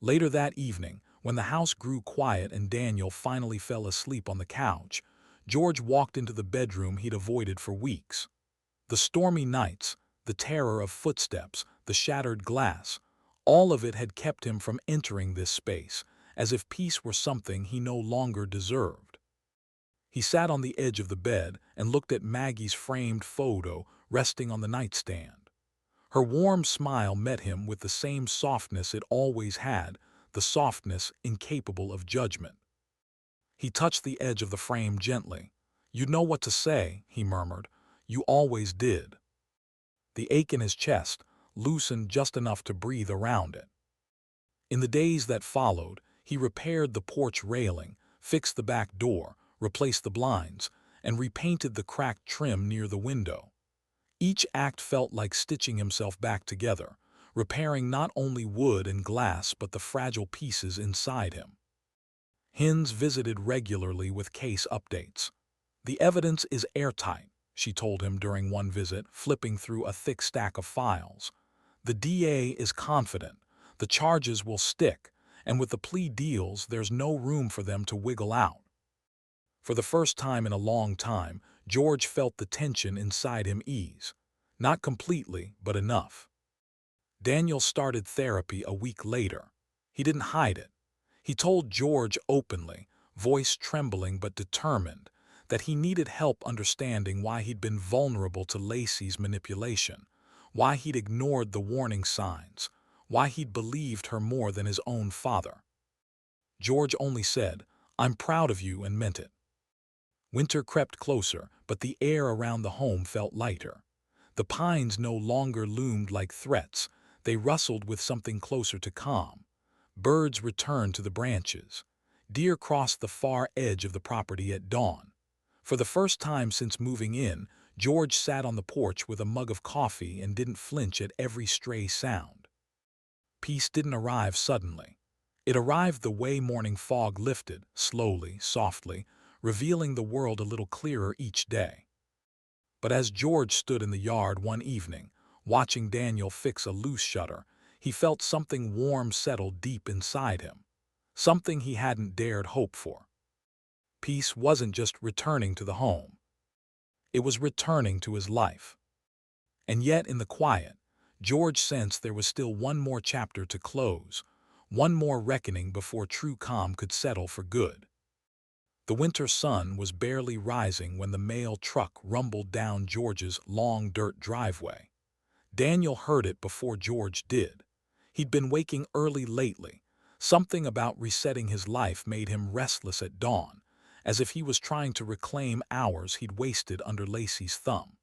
Later that evening, when the house grew quiet and Daniel finally fell asleep on the couch, George walked into the bedroom he'd avoided for weeks. The stormy nights, the terror of footsteps, the shattered glass, all of it had kept him from entering this space, as if peace were something he no longer deserved. He sat on the edge of the bed and looked at Maggie's framed photo resting on the nightstand. Her warm smile met him with the same softness it always had, the softness incapable of judgment. He touched the edge of the frame gently. "You know what to say," he murmured. "You always did." The ache in his chest loosened just enough to breathe around it. In the days that followed, he repaired the porch railing, fixed the back door, replaced the blinds, and repainted the cracked trim near the window. Each act felt like stitching himself back together, repairing not only wood and glass but the fragile pieces inside him. Hins visited regularly with case updates. "The evidence is airtight," she told him during one visit, flipping through a thick stack of files. "The DA is confident. The charges will stick, and with the plea deals, there's no room for them to wiggle out." For the first time in a long time, George felt the tension inside him ease. Not completely, but enough. Daniel started therapy a week later. He didn't hide it. He told George openly, voice trembling but determined, that he needed help understanding why he'd been vulnerable to Lacey's manipulation, why he'd ignored the warning signs, why he'd believed her more than his own father. George only said, "I'm proud of you," and meant it. Winter crept closer, but the air around the home felt lighter. The pines no longer loomed like threats. They rustled with something closer to calm. Birds returned to the branches. Deer crossed the far edge of the property at dawn. For the first time since moving in, George sat on the porch with a mug of coffee and didn't flinch at every stray sound. Peace didn't arrive suddenly. It arrived the way morning fog lifted, slowly, softly, revealing the world a little clearer each day. But as George stood in the yard one evening, watching Daniel fix a loose shutter, he felt something warm settle deep inside him, something he hadn't dared hope for. Peace wasn't just returning to the home. It was returning to his life. And yet in the quiet, George sensed there was still one more chapter to close, one more reckoning before true calm could settle for good. The winter sun was barely rising when the mail truck rumbled down George's long dirt driveway. Daniel heard it before George did. He'd been waking early lately. Something about resetting his life made him restless at dawn, as if he was trying to reclaim hours he'd wasted under Lacey's thumb.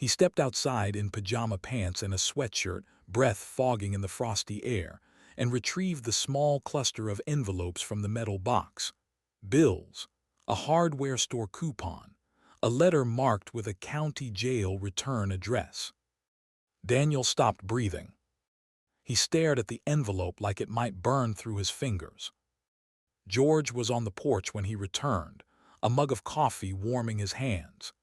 He stepped outside in pajama pants and a sweatshirt, breath fogging in the frosty air, and retrieved the small cluster of envelopes from the metal box. Bills, a hardware store coupon, a letter marked with a county jail return address. Daniel stopped breathing. He stared at the envelope like it might burn through his fingers. George was on the porch when he returned, a mug of coffee warming his hands.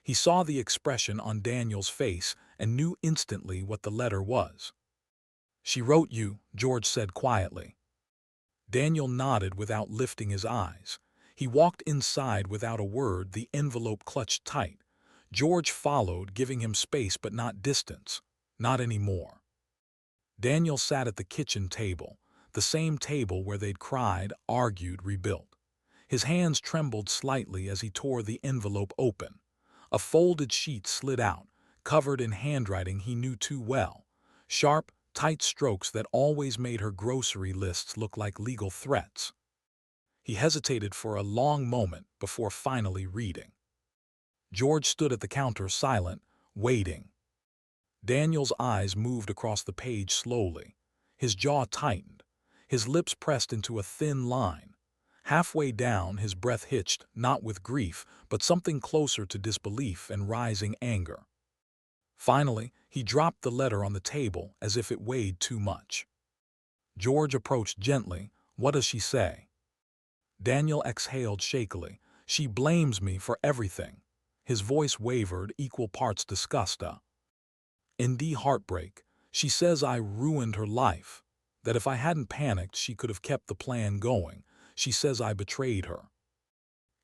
He saw the expression on Daniel's face and knew instantly what the letter was. "She wrote you," George said quietly. Daniel nodded without lifting his eyes. He walked inside without a word, the envelope clutched tight. George followed, giving him space but not distance. Not anymore. Daniel sat at the kitchen table, the same table where they'd cried, argued, rebuilt. His hands trembled slightly as he tore the envelope open. A folded sheet slid out, covered in handwriting he knew too well. Sharp, tight strokes that always made her grocery lists look like legal threats. He hesitated for a long moment before finally reading. George stood at the counter silent, waiting. Daniel's eyes moved across the page slowly. His jaw tightened. His lips pressed into a thin line. Halfway down, his breath hitched, not with grief, but something closer to disbelief and rising anger. Finally, he dropped the letter on the table as if it weighed too much. George approached gently. "What does she say?" Daniel exhaled shakily. "She blames me for everything." His voice wavered, equal parts disgust. "ND heartbreak. She says I ruined her life. That if I hadn't panicked, she could have kept the plan going. She says I betrayed her."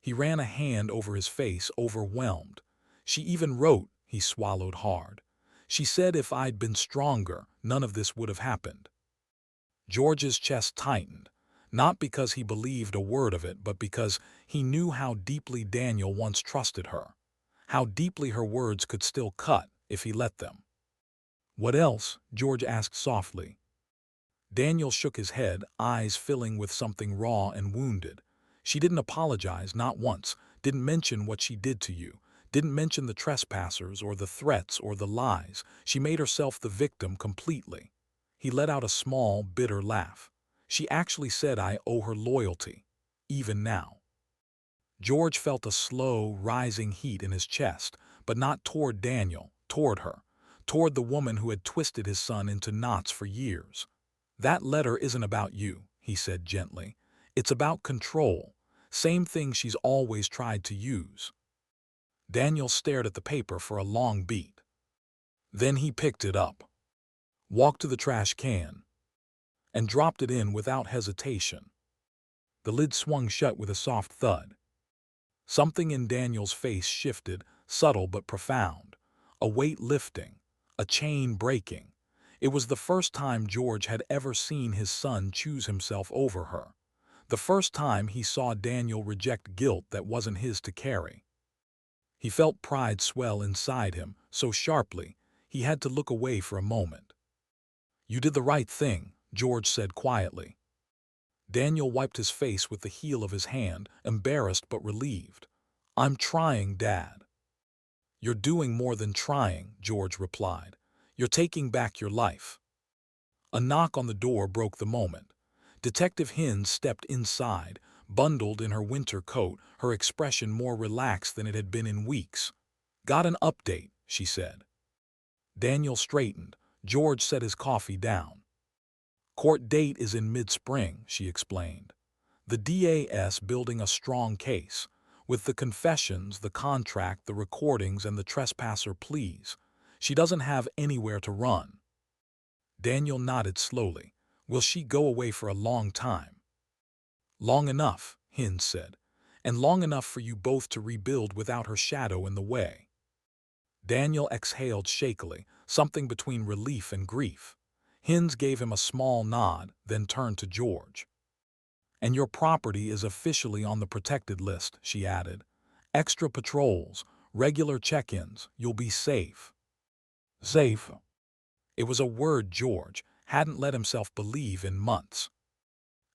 He ran a hand over his face, overwhelmed. "She even wrote," he swallowed hard. "She said if I'd been stronger, none of this would have happened." George's chest tightened, not because he believed a word of it, but because he knew how deeply Daniel once trusted her, how deeply her words could still cut if he let them. "What else?" George asked softly. Daniel shook his head, eyes filling with something raw and wounded. "She didn't apologize, not once, didn't mention what she did to you, didn't mention the trespassers or the threats or the lies. She made herself the victim completely." He let out a small, bitter laugh. "She actually said I owe her loyalty, even now." George felt a slow, rising heat in his chest, but not toward Daniel, toward her, toward the woman who had twisted his son into knots for years. "That letter isn't about you," he said gently. "It's about control. Same thing she's always tried to use." Daniel stared at the paper for a long beat. Then he picked it up, walked to the trash can, and dropped it in without hesitation. The lid swung shut with a soft thud. Something in Daniel's face shifted, subtle but profound. A weight lifting, a chain breaking. It was the first time George had ever seen his son choose himself over her. The first time he saw Daniel reject guilt that wasn't his to carry. He felt pride swell inside him, so sharply, he had to look away for a moment. "You did the right thing," George said quietly. Daniel wiped his face with the heel of his hand, embarrassed but relieved. "I'm trying, Dad." "You're doing more than trying," George replied. "You're taking back your life." A knock on the door broke the moment. Detective Hines stepped inside, bundled in her winter coat, her expression more relaxed than it had been in weeks. "Got an update," she said. Daniel straightened. George set his coffee down. "Court date is in mid-spring," she explained. "The DA's building a strong case, with the confessions, the contract, the recordings, and the trespasser pleas. She doesn't have anywhere to run." Daniel nodded slowly. "Will she go away for a long time?" "Long enough," Hines said, "and long enough for you both to rebuild without her shadow in the way." Daniel exhaled shakily, something between relief and grief. Hines gave him a small nod, then turned to George. "And your property is officially on the protected list," she added. "Extra patrols, regular check-ins, you'll be safe." Safe. It was a word George hadn't let himself believe in months.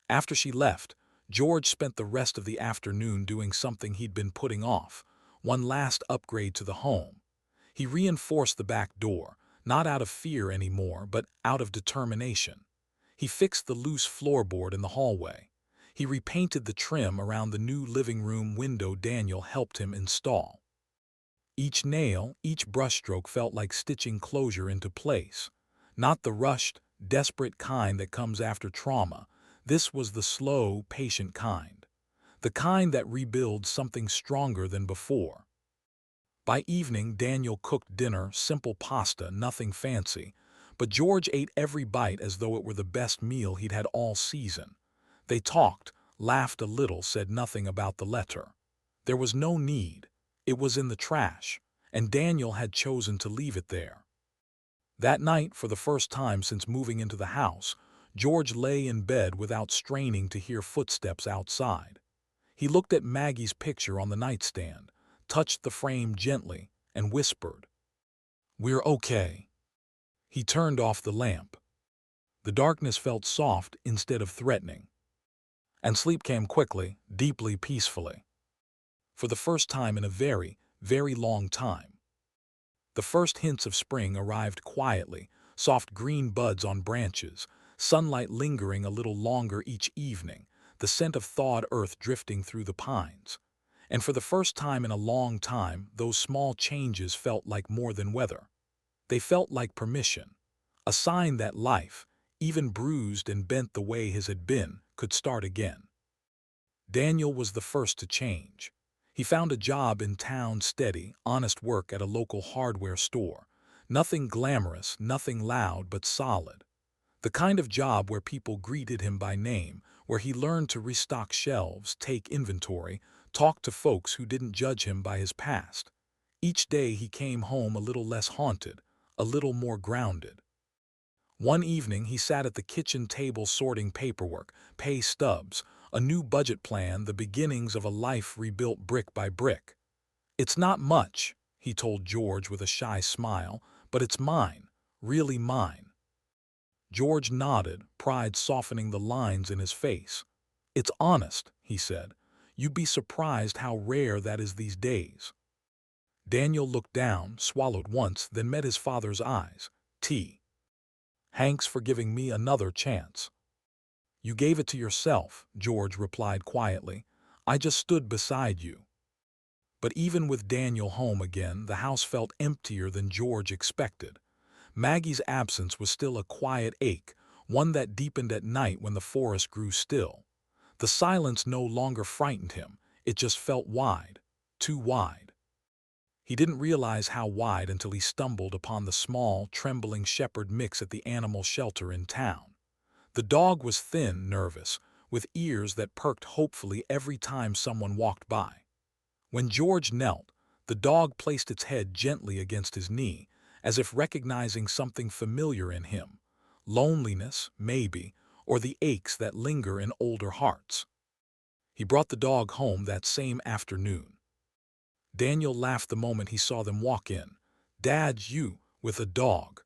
After she left, George spent the rest of the afternoon doing something he'd been putting off, one last upgrade to the home. He reinforced the back door, not out of fear anymore, but out of determination. He fixed the loose floorboard in the hallway. He repainted the trim around the new living room window Daniel helped him install. Each nail, each brushstroke felt like stitching closure into place. Not the rushed, desperate kind that comes after trauma. This was the slow, patient kind. The kind that rebuilds something stronger than before. By evening, Daniel cooked dinner, simple pasta, nothing fancy. But George ate every bite as though it were the best meal he'd had all season. They talked, laughed a little, said nothing about the letter. There was no need. It was in the trash, and Daniel had chosen to leave it there. That night, for the first time since moving into the house, George lay in bed without straining to hear footsteps outside. He looked at Maggie's picture on the nightstand, touched the frame gently, and whispered, "We're okay." He turned off the lamp. The darkness felt soft instead of threatening. And sleep came quickly, deeply, peacefully. For the first time in a very, very long time. The first hints of spring arrived quietly, soft green buds on branches, sunlight lingering a little longer each evening, the scent of thawed earth drifting through the pines. And for the first time in a long time, those small changes felt like more than weather. They felt like permission, a sign that life, even bruised and bent the way his had been, could start again. Daniel was the first to change. He found a job in town, steady, honest work at a local hardware store. Nothing glamorous, nothing loud, but solid. The kind of job where people greeted him by name, where he learned to restock shelves, take inventory, talk to folks who didn't judge him by his past. Each day he came home a little less haunted, a little more grounded. One evening he sat at the kitchen table sorting paperwork, pay stubs, a new budget plan, the beginnings of a life rebuilt brick by brick. "It's not much," he told George with a shy smile, "but it's mine, really mine." George nodded, pride softening the lines in his face. "It's honest," he said. "You'd be surprised how rare that is these days." Daniel looked down, swallowed once, then met his father's eyes. "Hanks for giving me another chance." "You gave it to yourself," George replied quietly. "I just stood beside you." But even with Daniel home again, the house felt emptier than George expected. Maggie's absence was still a quiet ache, one that deepened at night when the forest grew still. The silence no longer frightened him, it just felt wide, too wide. He didn't realize how wide until he stumbled upon the small, trembling shepherd mix at the animal shelter in town. The dog was thin, nervous, with ears that perked hopefully every time someone walked by. When George knelt, the dog placed its head gently against his knee, as if recognizing something familiar in him. Loneliness, maybe, or the aches that linger in older hearts. He brought the dog home that same afternoon. Daniel laughed the moment he saw them walk in. "Dad, you, with a dog."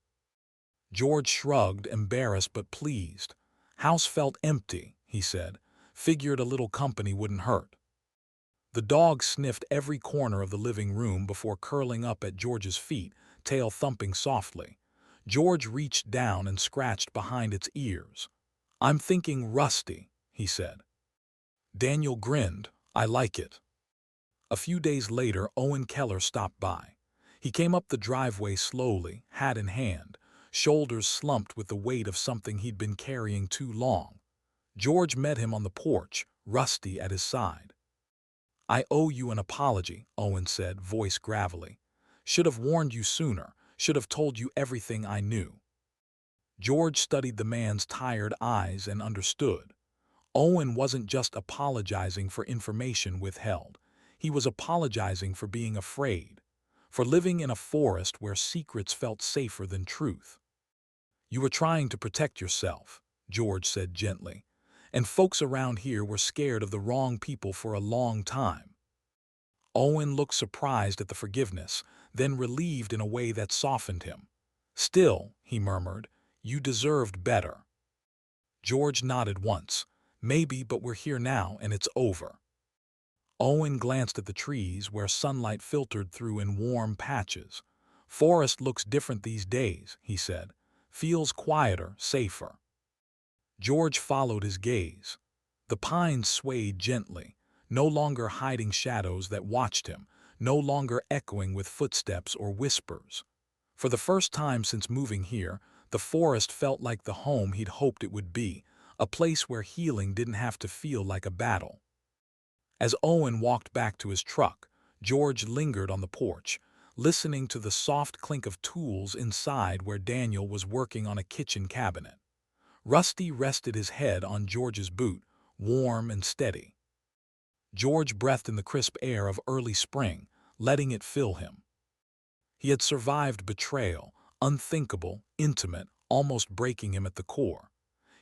George shrugged, embarrassed but pleased. "House felt empty," he said. "Figured a little company wouldn't hurt." The dog sniffed every corner of the living room before curling up at George's feet, tail thumping softly. George reached down and scratched behind its ears. "I'm thinking rusty," he said. Daniel grinned. "I like it." A few days later, Owen Keller stopped by. He came up the driveway slowly, hat in hand, shoulders slumped with the weight of something he'd been carrying too long. George met him on the porch, Rusty at his side. "I owe you an apology," Owen said, voice gravelly. "Should have warned you sooner, should have told you everything I knew." George studied the man's tired eyes and understood. Owen wasn't just apologizing for information withheld. He was apologizing for being afraid, for living in a forest where secrets felt safer than truth. "You were trying to protect yourself," George said gently, "and folks around here were scared of the wrong people for a long time." Owen looked surprised at the forgiveness, then relieved in a way that softened him. "Still," he murmured, "you deserved better." George nodded once. "Maybe, but we're here now and it's over." Owen glanced at the trees where sunlight filtered through in warm patches. "Forest looks different these days," he said. "Feels quieter, safer." George followed his gaze. The pines swayed gently, no longer hiding shadows that watched him, no longer echoing with footsteps or whispers. For the first time since moving here, the forest felt like the home he'd hoped it would be, a place where healing didn't have to feel like a battle. As Owen walked back to his truck, George lingered on the porch, listening to the soft clink of tools inside where Daniel was working on a kitchen cabinet. Rusty rested his head on George's boot, warm and steady. George breathed in the crisp air of early spring, letting it fill him. He had survived betrayal, unthinkable, intimate, almost breaking him at the core.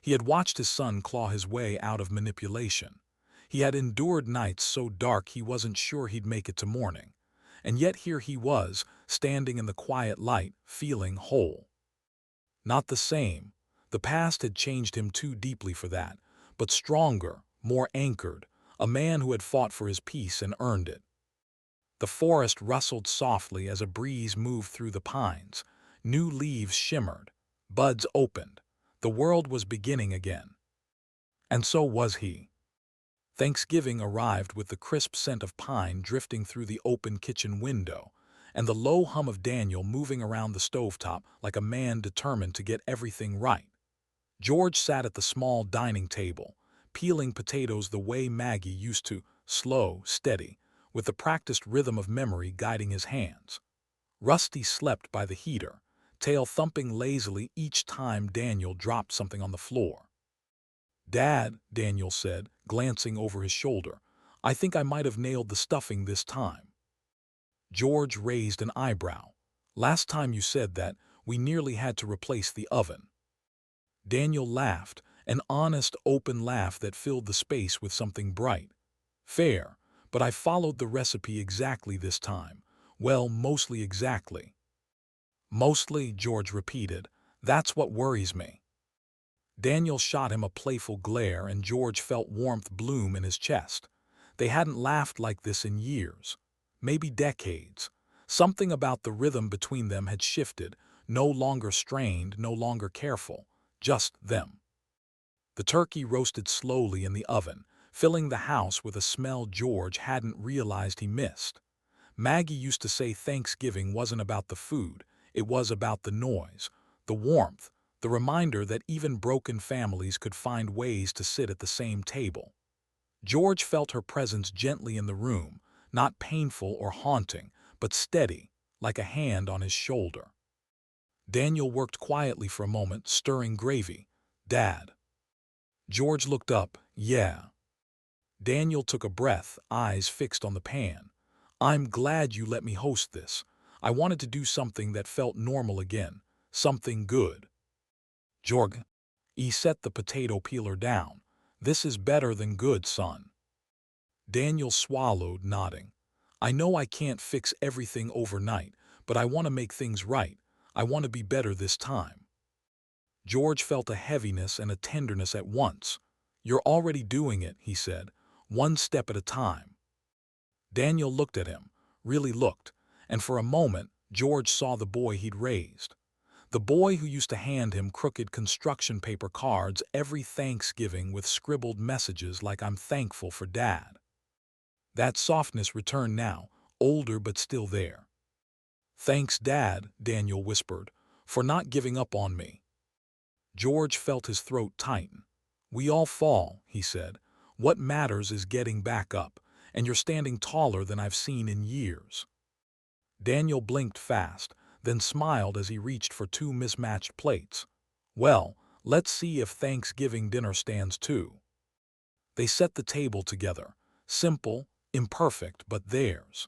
He had watched his son claw his way out of manipulation. He had endured nights so dark he wasn't sure he'd make it to morning. And yet here he was, standing in the quiet light, feeling whole. Not the same. The past had changed him too deeply for that, but stronger, more anchored, a man who had fought for his peace and earned it. The forest rustled softly as a breeze moved through the pines. New leaves shimmered. Buds opened. The world was beginning again. And so was he. Thanksgiving arrived with the crisp scent of pine drifting through the open kitchen window, and the low hum of Daniel moving around the stovetop like a man determined to get everything right. George sat at the small dining table, peeling potatoes the way Maggie used to, slow, steady, with the practiced rhythm of memory guiding his hands. Rusty slept by the heater, tail thumping lazily each time Daniel dropped something on the floor. "Dad," Daniel said, glancing over his shoulder, "I think I might have nailed the stuffing this time." George raised an eyebrow. "Last time you said that, we nearly had to replace the oven." Daniel laughed, an honest, open laugh that filled the space with something bright. "Fair, but I followed the recipe exactly this time. Well, mostly exactly." "Mostly," George repeated. "That's what worries me." Daniel shot him a playful glare and George felt warmth bloom in his chest. They hadn't laughed like this in years. Maybe decades. Something about the rhythm between them had shifted, no longer strained, no longer careful. Just them. The turkey roasted slowly in the oven, filling the house with a smell George hadn't realized he missed. Maggie used to say Thanksgiving wasn't about the food, it was about the noise, the warmth, the reminder that even broken families could find ways to sit at the same table. George felt her presence gently in the room, not painful or haunting, but steady, like a hand on his shoulder. Daniel worked quietly for a moment, stirring gravy. "Dad." George looked up. "Yeah." Daniel took a breath, eyes fixed on the pan. "I'm glad you let me host this. I wanted to do something that felt normal again, something good." "Jorg." He set the potato peeler down. "This is better than good, son." Daniel swallowed, nodding. "I know I can't fix everything overnight, but I want to make things right. I want to be better this time." George felt a heaviness and a tenderness at once. "You're already doing it," he said, "one step at a time." Daniel looked at him, really looked, and for a moment George saw the boy he'd raised. The boy who used to hand him crooked construction paper cards every Thanksgiving with scribbled messages like "I'm thankful for Dad." That softness returned now, older but still there. "Thanks, Dad," Daniel whispered, "for not giving up on me." George felt his throat tighten. "We all fall," he said. "What matters is getting back up, and you're standing taller than I've seen in years." Daniel blinked fast, then smiled as he reached for two mismatched plates. "Well, let's see if Thanksgiving dinner stands too." They set the table together, simple, imperfect, but theirs.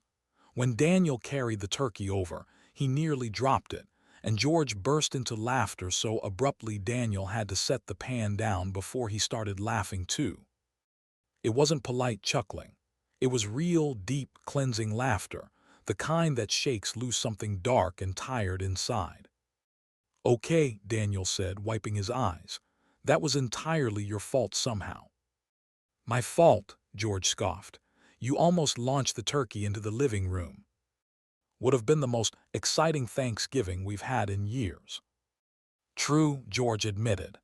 When Daniel carried the turkey over, he nearly dropped it, and George burst into laughter so abruptly Daniel had to set the pan down before he started laughing too. It wasn't polite chuckling. It was real, deep, cleansing laughter, the kind that shakes loose something dark and tired inside. "Okay," Daniel said, wiping his eyes. "That was entirely your fault somehow." "My fault," George scoffed. "You almost launched the turkey into the living room." Would have been the most exciting Thanksgiving we've had in years. True, George admitted.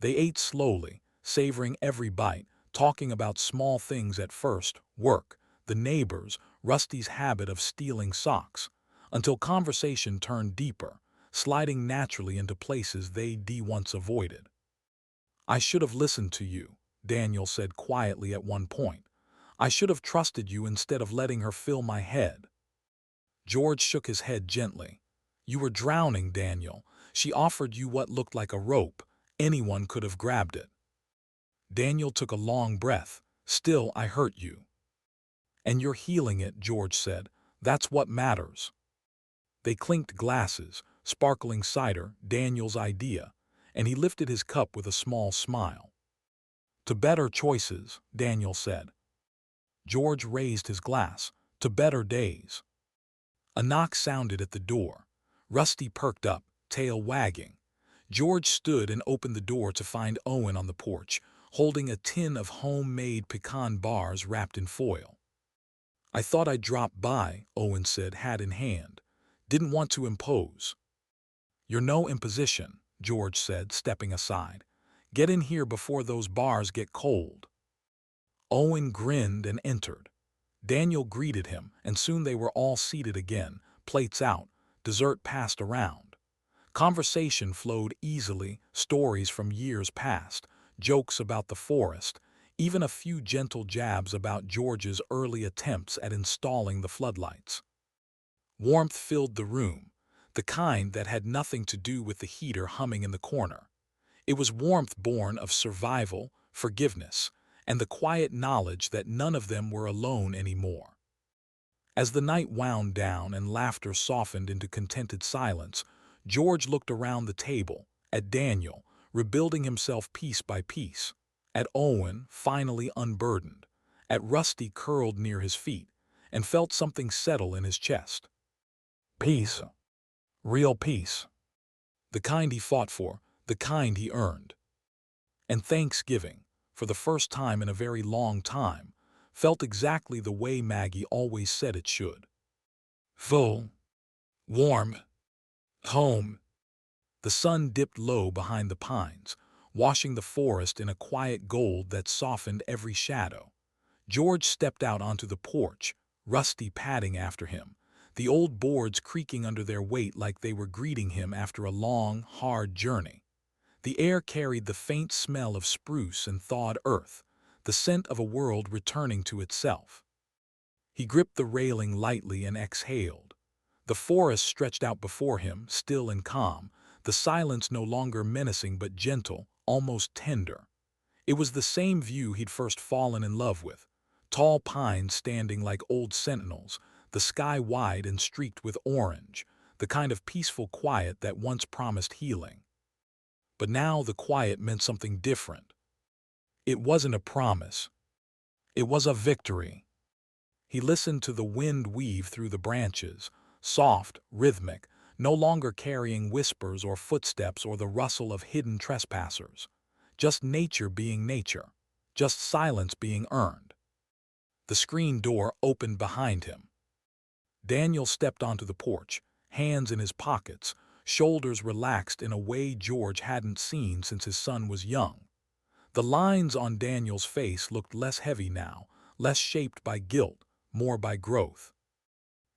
They ate slowly, savoring every bite, talking about small things at first, work, the neighbors, Rusty's habit of stealing socks, until conversation turned deeper, sliding naturally into places they'd once avoided. I should have listened to you, Daniel said quietly at one point. I should have trusted you instead of letting her fill my head. George shook his head gently. You were drowning, Daniel. She offered you what looked like a rope. Anyone could have grabbed it. Daniel took a long breath. Still, I hurt you. And you're healing it, George said. That's what matters. They clinked glasses, sparkling cider, Daniel's idea, and he lifted his cup with a small smile. To better choices, Daniel said. George raised his glass. To better days. A knock sounded at the door. Rusty perked up, tail wagging. George stood and opened the door to find Owen on the porch, holding a tin of homemade pecan bars wrapped in foil. I thought I'd drop by, Owen said, hat in hand. Didn't want to impose. You're no imposition, George said, stepping aside. Get in here before those bars get cold. Owen grinned and entered. Daniel greeted him, and soon they were all seated again, plates out, dessert passed around. Conversation flowed easily, stories from years past, jokes about the forest, even a few gentle jabs about George's early attempts at installing the floodlights. Warmth filled the room, the kind that had nothing to do with the heater humming in the corner. It was warmth born of survival, forgiveness, and the quiet knowledge that none of them were alone anymore. As the night wound down and laughter softened into contented silence, George looked around the table, at Daniel, rebuilding himself piece by piece, at Owen, finally unburdened, at Rusty curled near his feet, and felt something settle in his chest. Peace. Real peace. The kind he fought for, the kind he earned. And Thanksgiving, for the first time in a very long time, felt exactly the way Maggie always said it should. Full. Warm. Home. The sun dipped low behind the pines, washing the forest in a quiet gold that softened every shadow. George stepped out onto the porch, Rusty padding after him, the old boards creaking under their weight like they were greeting him after a long, hard journey. The air carried the faint smell of spruce and thawed earth, the scent of a world returning to itself. He gripped the railing lightly and exhaled. The forest stretched out before him, still and calm, the silence no longer menacing but gentle, almost tender. It was the same view he'd first fallen in love with, tall pines standing like old sentinels, the sky wide and streaked with orange, the kind of peaceful quiet that once promised healing. But now the quiet meant something different. It wasn't a promise. It was a victory. He listened to the wind weave through the branches, soft, rhythmic, no longer carrying whispers or footsteps or the rustle of hidden trespassers. Just nature being nature. Just silence being earned. The screen door opened behind him. Daniel stepped onto the porch, hands in his pockets, shoulders relaxed in a way George hadn't seen since his son was young. The lines on Daniel's face looked less heavy now, less shaped by guilt, more by growth.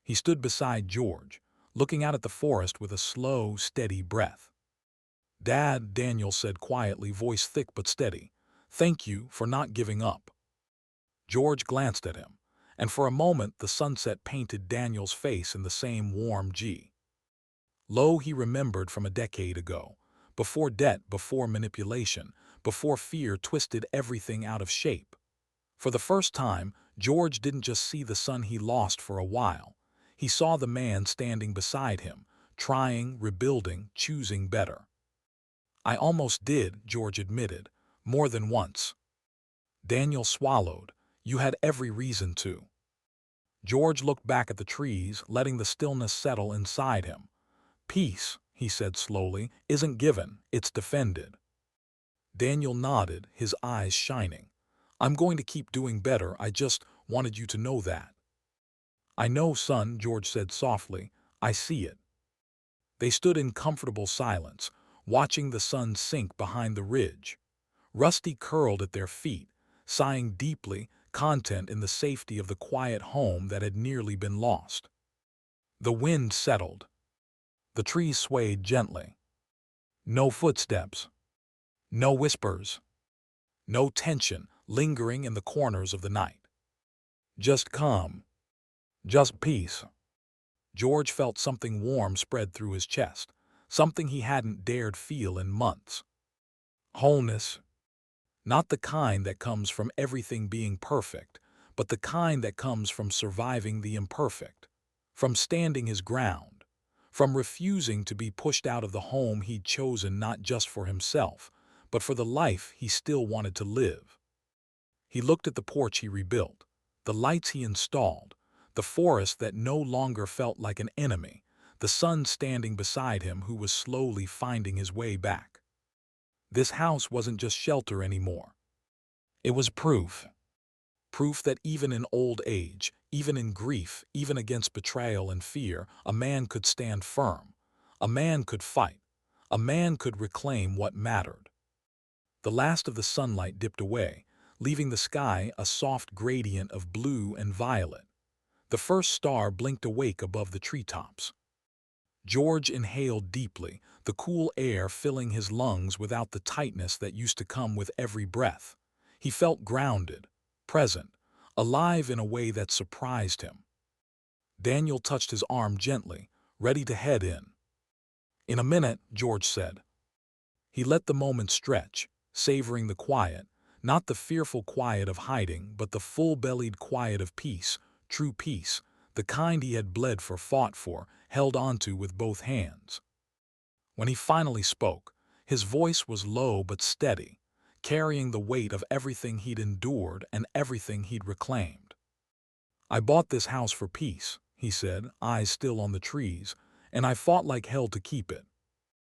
He stood beside George, looking out at the forest with a slow, steady breath. Dad, Daniel said quietly, voice thick but steady, thank you for not giving up. George glanced at him, and for a moment the sunset painted Daniel's face in the same warm G. Lo, he remembered from a decade ago, before debt, before manipulation, before fear twisted everything out of shape. For the first time, George didn't just see the son he lost for a while. He saw the man standing beside him, trying, rebuilding, choosing better. I almost did, George admitted, more than once. Daniel swallowed. You had every reason to. George looked back at the trees, letting the stillness settle inside him. Peace, he said slowly, isn't given, it's defended. Daniel nodded, his eyes shining. I'm going to keep doing better, I just wanted you to know that. "I know, son," George said softly. "I see it." They stood in comfortable silence, watching the sun sink behind the ridge. Rusty curled at their feet, sighing deeply, content in the safety of the quiet home that had nearly been lost. The wind settled. The trees swayed gently. No footsteps. No whispers. No tension lingering in the corners of the night. Just calm. Just peace. George felt something warm spread through his chest, something he hadn't dared feel in months. Wholeness. Not the kind that comes from everything being perfect, but the kind that comes from surviving the imperfect, from standing his ground, from refusing to be pushed out of the home he'd chosen not just for himself, but for the life he still wanted to live. He looked at the porch he rebuilt, the lights he installed, the forest that no longer felt like an enemy, the son standing beside him who was slowly finding his way back. This house wasn't just shelter anymore. It was proof. Proof that even in old age, even in grief, even against betrayal and fear, a man could stand firm. A man could fight. A man could reclaim what mattered. The last of the sunlight dipped away, leaving the sky a soft gradient of blue and violet. The first star blinked awake above the treetops. George inhaled deeply, the cool air filling his lungs without the tightness that used to come with every breath. He felt grounded, present, alive in a way that surprised him. Daniel touched his arm gently, ready to head in. "In a minute," George said. He let the moment stretch, savoring the quiet, not the fearful quiet of hiding, but the full-bellied quiet of peace, true peace, the kind he had bled for, fought for, held onto with both hands. When he finally spoke, his voice was low but steady, carrying the weight of everything he'd endured and everything he'd reclaimed. "I bought this house for peace," he said, eyes still on the trees, "and I fought like hell to keep it.